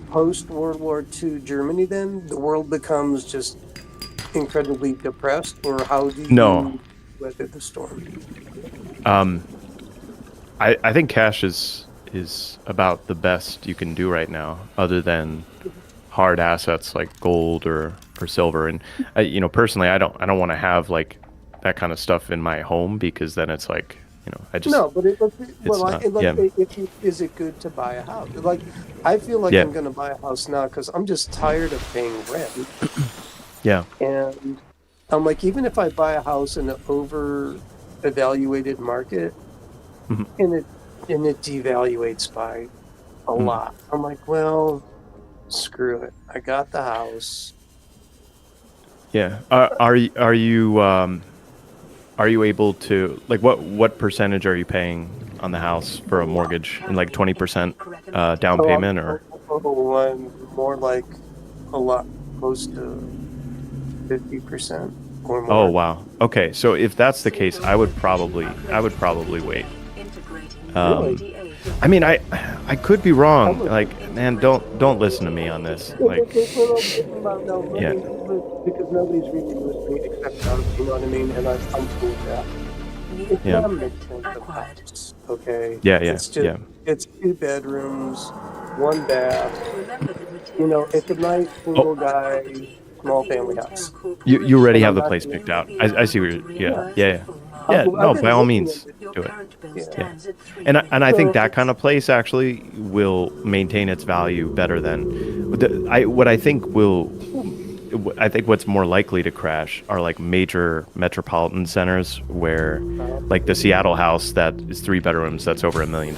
post World War II Germany then? The world becomes just incredibly depressed, or how do you weather the storm? I think cash is about the best you can do right now, other than hard assets like gold or silver. And personally, I don't want to have like that kind of stuff in my home, because then it's like I just is it good to buy a house? Like I feel like I'm going to buy a house now because I'm just tired of paying rent. Yeah. And I'm like, even if I buy a house in an over-evaluated market, and it devaluates by a lot, I'm like, well, screw it. I got the house. Yeah. Are you able to, like, what percentage are you paying on the house for a mortgage? In like 20% down payment, or? I'm more like a lot, close to 50% or more. Oh wow. Okay, so if that's the case, I would probably wait. I mean, I could be wrong. Like, man, don't listen to me on this. Like, yeah. Because nobody's really listening except us, you know what I mean? And I'm cool with that. It's not a mid-income house, okay? Yeah. It's just, it's 2 bedrooms, 1 bath. It's a nice single guy, small family house. You already have the place picked out. I see where you're, yeah. No, by all means, do it. Yeah. And I think that kind of place actually will maintain its value better than I think what's more likely to crash are like major metropolitan centers where, like the Seattle house that is 3 bedrooms that's over $1 million.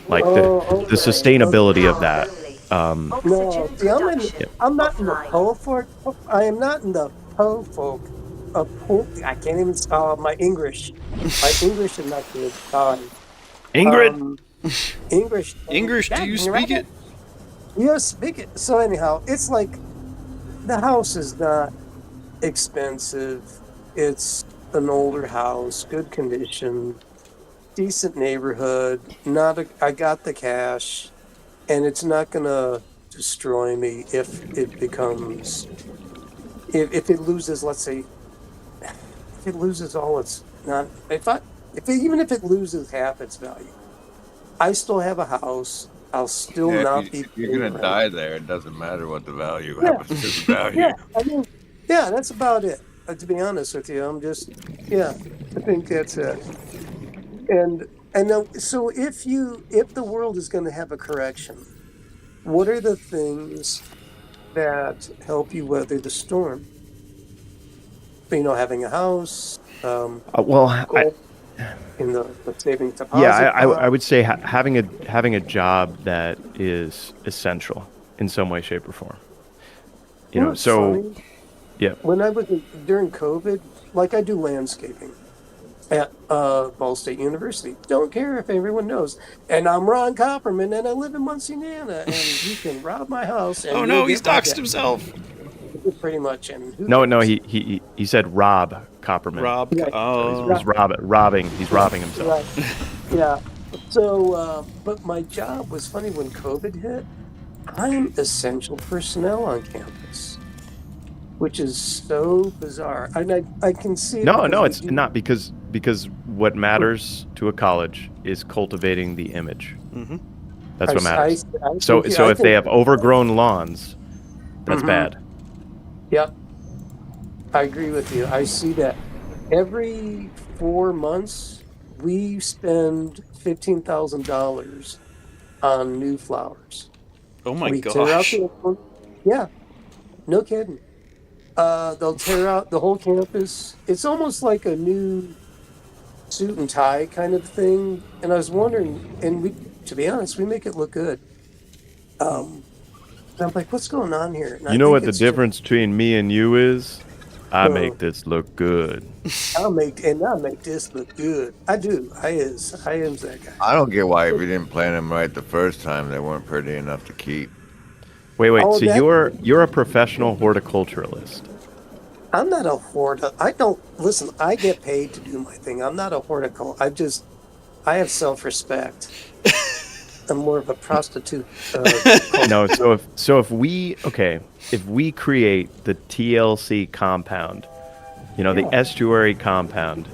Like the sustainability of that. No, see, I'm not in the po folk. I am not in the po folk. I can't even spell my English. My English is not good. Ingrid? English. English, do you speak it? Yes, big. So anyhow, it's like the house is not expensive. It's an older house, good condition, decent neighborhood. Not a, I got the cash, and it's not gonna destroy me if it becomes if it loses. Let's say if it loses all its not if it, even if it loses half its value, I still have a house. I'll still Yeah, not be if you're paying gonna rent. die there, it doesn't matter what the value Yeah, happens to the value. yeah. I mean, yeah, that's about it. To be honest with you, I'm just, yeah, I think that's it. So if the world is going to have a correction, what are the things that help you weather the storm? Having a house, Well, gold in the savings yeah, deposit I pot. would say having a job that is essential in some way, shape, or form. You know what's So funny? yeah. When I was during COVID, like I do landscaping at Ball State University. Don't care if everyone knows. And I'm Ron Copperman, and I live in Monsignana, and you can rob my house, Oh and you'll no, he's get my doxed debt. himself. Pretty much, and who No, cares? he said Rob Copperman. Right, So Oh. he's right, robbing himself. right. Yeah. So, but my job was funny when COVID hit. I'm essential personnel on campus, which is so bizarre. I can see it No, because we it's do. not because what matters to a college is cultivating the image. Mm-hmm. That's what I matters. So think, so if they have overgrown lawns, that's Mhm. bad. Yep, I agree with you. I see that every 4 months we spend $15,000 on new flowers. Oh my We tear out gosh. the old one. Yeah, no kidding. They'll tear out the whole campus. It's almost like a new suit and tie kind of thing. And I was wondering, and to be honest, we make it look good. And I'm like, what's going on here? And I You know think what the it's just, difference between me and you is? I uh, make this look good. I'll make this look good. I do. I am that guy. I don't get why if you didn't plan them right the first time, they weren't pretty enough to keep. Wait. Oh, So that you're a professional horticulturalist. I'm not a I don't listen. I get paid to do my thing. I'm not a horticulturalist. I have self-respect. I'm more of a prostitute. No, if we create the TLC compound, the Yeah. estuary compound,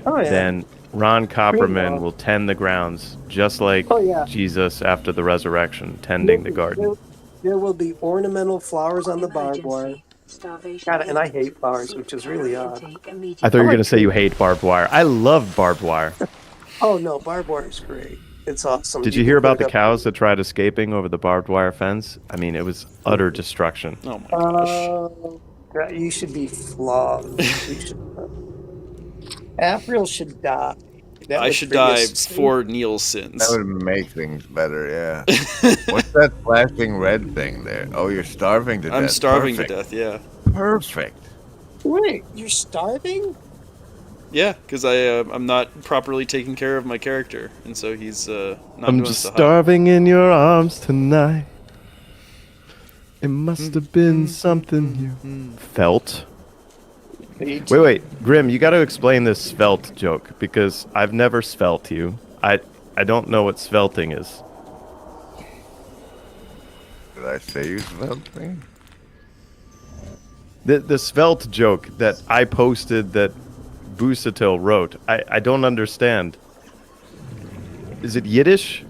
Oh yeah. then Ron Green Copperman law. will tend the grounds just like Oh yeah. Jesus after the resurrection, tending the garden. There will be ornamental flowers on the barbed wire. Emergency. Starvation. God, and I hate imminent. flowers, Seek which is really odd. intake I thought immediately. you were like going to say you trees. hate barbed wire. I love barbed wire. Oh no, barbed wire is great. It's awesome. Did You you can hear put about it the up. cows that tried escaping over the barbed wire fence? I mean, it was utter destruction. Oh my gosh. You should be flogged. You should. April should die. That I would should bring die us. for Neil's sins. That would make things better, yeah. What's that flashing red thing there? Oh, you're starving to death. I'm starving Perfect. to death, yeah. Perfect. Wait, you're starving? Yeah, because I'm not properly taking care of my character, and so he's not I'm doing just so hot. starving in your arms tonight. It must have been something you felt. Wait, Grim, you got to explain this svelte joke because I've never svelte you. I don't know what svelting is. Did I say you something? The svelte joke that I posted that Busatil wrote, I don't understand. Is it Yiddish?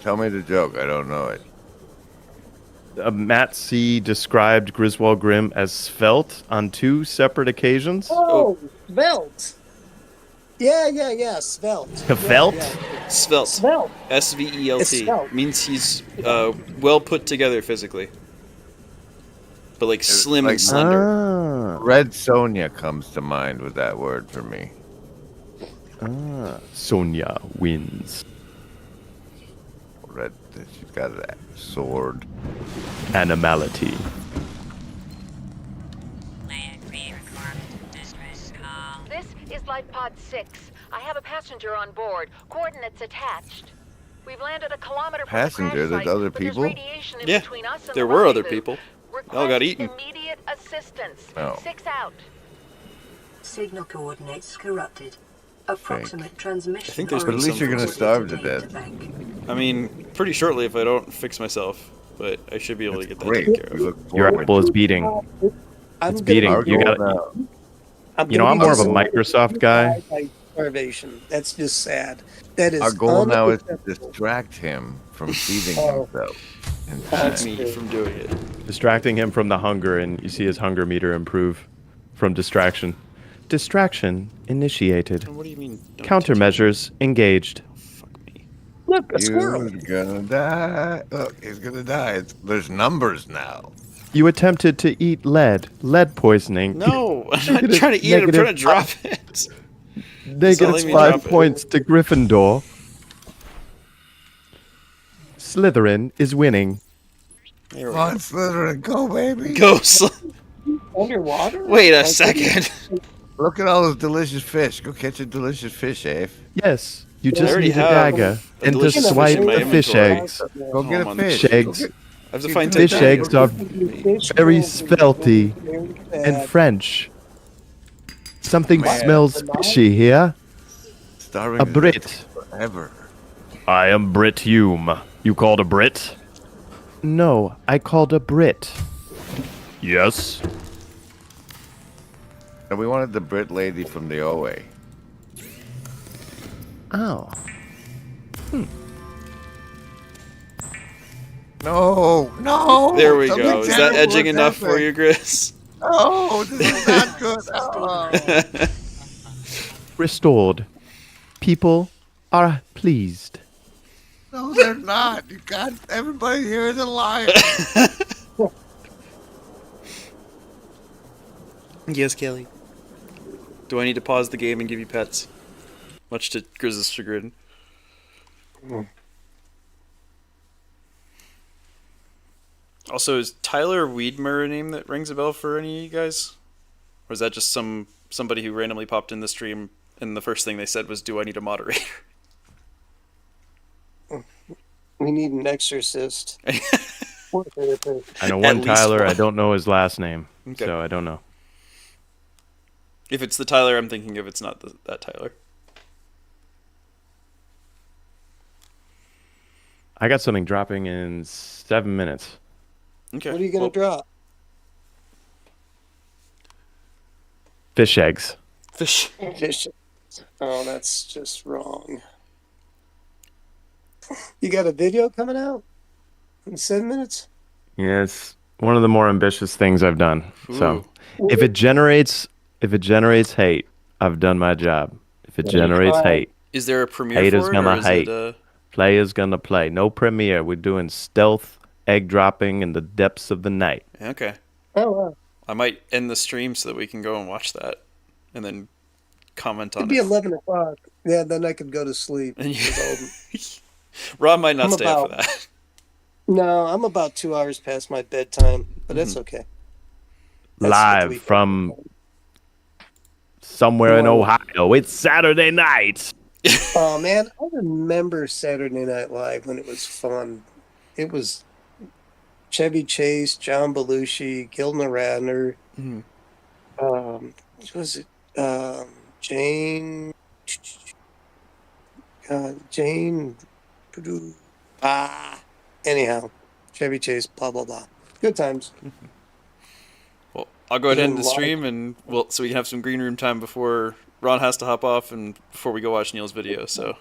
Tell me the joke. I don't know it. Matt C. described Griswold Grimm as svelte on 2 separate occasions. Oh, svelte. Yeah, svelte. Svelte? Yeah. Svelte. Svelte. It's S-V-E-L-T. svelte. Means he's well put together physically. But like slim like- and slender. Ah, Red Sonja comes to mind with that word for me. Sonia wins. Red, she's got that sword. Animality. This is Life Pod 6. I have a passenger on board. Coordinates attached. We've landed a kilometer from Passenger, the crash there's site, other but there's people? radiation in Yeah, between us and there the were other rendezvous. people. They all got eaten. Immediate assistance. Oh. 6 out. Signal coordinates corrupted. Approximate transmission. I think there's But at least you're gonna starve to death. I mean, pretty shortly if I don't fix myself, but I should be able to get that Great. taken care We of. look Your forward apple is to it. beating. I'm It's gonna beating. Our You goal got. now. You know, I'm more of a Microsoft guy. By starvation. That's just sad. That is Our goal now is to unacceptable. distract him from feeding Oh. himself. That's Me true. from doing it. Distracting him from the hunger, and you see his hunger meter improve from distraction. Distraction initiated. What do you mean? Countermeasures engaged. Fuck me. Look, a squirrel. You're gonna die. Look, he's gonna die. There's numbers now. You attempted to eat lead. Lead poisoning. No, I'm not trying to eat it. I'm trying to drop it. Negative letting me 5 drop it. points to Gryffindor. Slytherin is winning. There we Come on, Slytherin, go, baby. go. Underwater? Wait a Like, second. Look at all those delicious fish. Go catch a delicious fish, Abe. Yes, you I just already need a have dagger a and to delicious fish swipe in my the fish inventory. eggs. Go get I'm a on fish. Fish Go eggs. get- I have to find Fish 10 eggs are Fish very rolls are svelty very and bad. French. Something Man. smells fishy here. Starving A to Brit. death forever. I am Brit Hume. You called a Brit? No, I called a Brit. Yes. And we wanted the Brit lady from the OA. Oh. No, no. There we something go. Is that terrible edging has enough for happened. you, Chris? Oh, this is not good. Oh. Restored. People are pleased. No, they're not. You got everybody here is a liar. Yes, Kelly. Do I need to pause the game and give you pets? Much to Grizz's chagrin. Also, is Tyler Wiedmer a name that rings a bell for any of you guys? Or is that just somebody who randomly popped in the stream and the first thing they said was, "Do I need a moderator?" We need an exorcist. Or therapist. I know At one least Tyler. I one. don't know his last name, Okay. so I don't know. If it's the Tyler I'm thinking of, it's not that Tyler. I got something dropping in 7 minutes. Okay. What are you gonna well, drop? Fish eggs. Fish. Fish. Oh, that's just wrong. You got a video coming out in 7 minutes? Yeah, it's one of the more ambitious things I've done. So, Ooh. if it generates hate, I've done my job. If it generates hate, Is there a premiere haters for it, gonna or is hate. it Players gonna play. No premiere. We're doing stealth egg dropping in the depths of the night. Okay. Oh, wow. I might end the stream so that we can go and watch that, and then comment on It'd be it. 11 o'clock. Yeah, then I could go to sleep. Rob might not I'm stay up for about- that. No, I'm about 2 hours past my bedtime, but that's okay. That's what Live we- from somewhere in Whoa. Ohio. It's Saturday night. Oh man, I remember Saturday Night Live when it was fun. It was Chevy Chase, John Belushi, Gilda Radner. Mhm. What was it? Jane. Jane. Anyhow, Chevy Chase. Blah blah blah. Good times. Well, I'll go ahead and end the Live. stream, and so we can have some green room time before Ron has to hop off, and before we go watch Neil's video. So,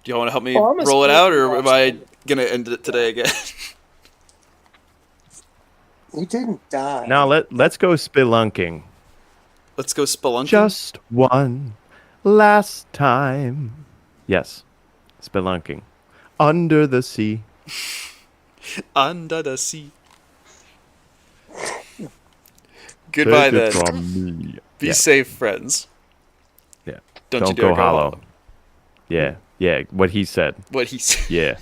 do y'all want to help me Oh, I'm a roll it out, or sports am I watcher. gonna end it today again? You didn't die. Now let's go spelunking. Let's go spelunking. Just one last time. Yes, spelunking under the sea. Under the sea. Goodbye, Take it then. from me. Be Yeah. safe, friends. Yeah. Don't you dare go go hollow. hollow. Yeah. Yeah. What he said. What he said. Yeah.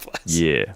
Bless. Yeah.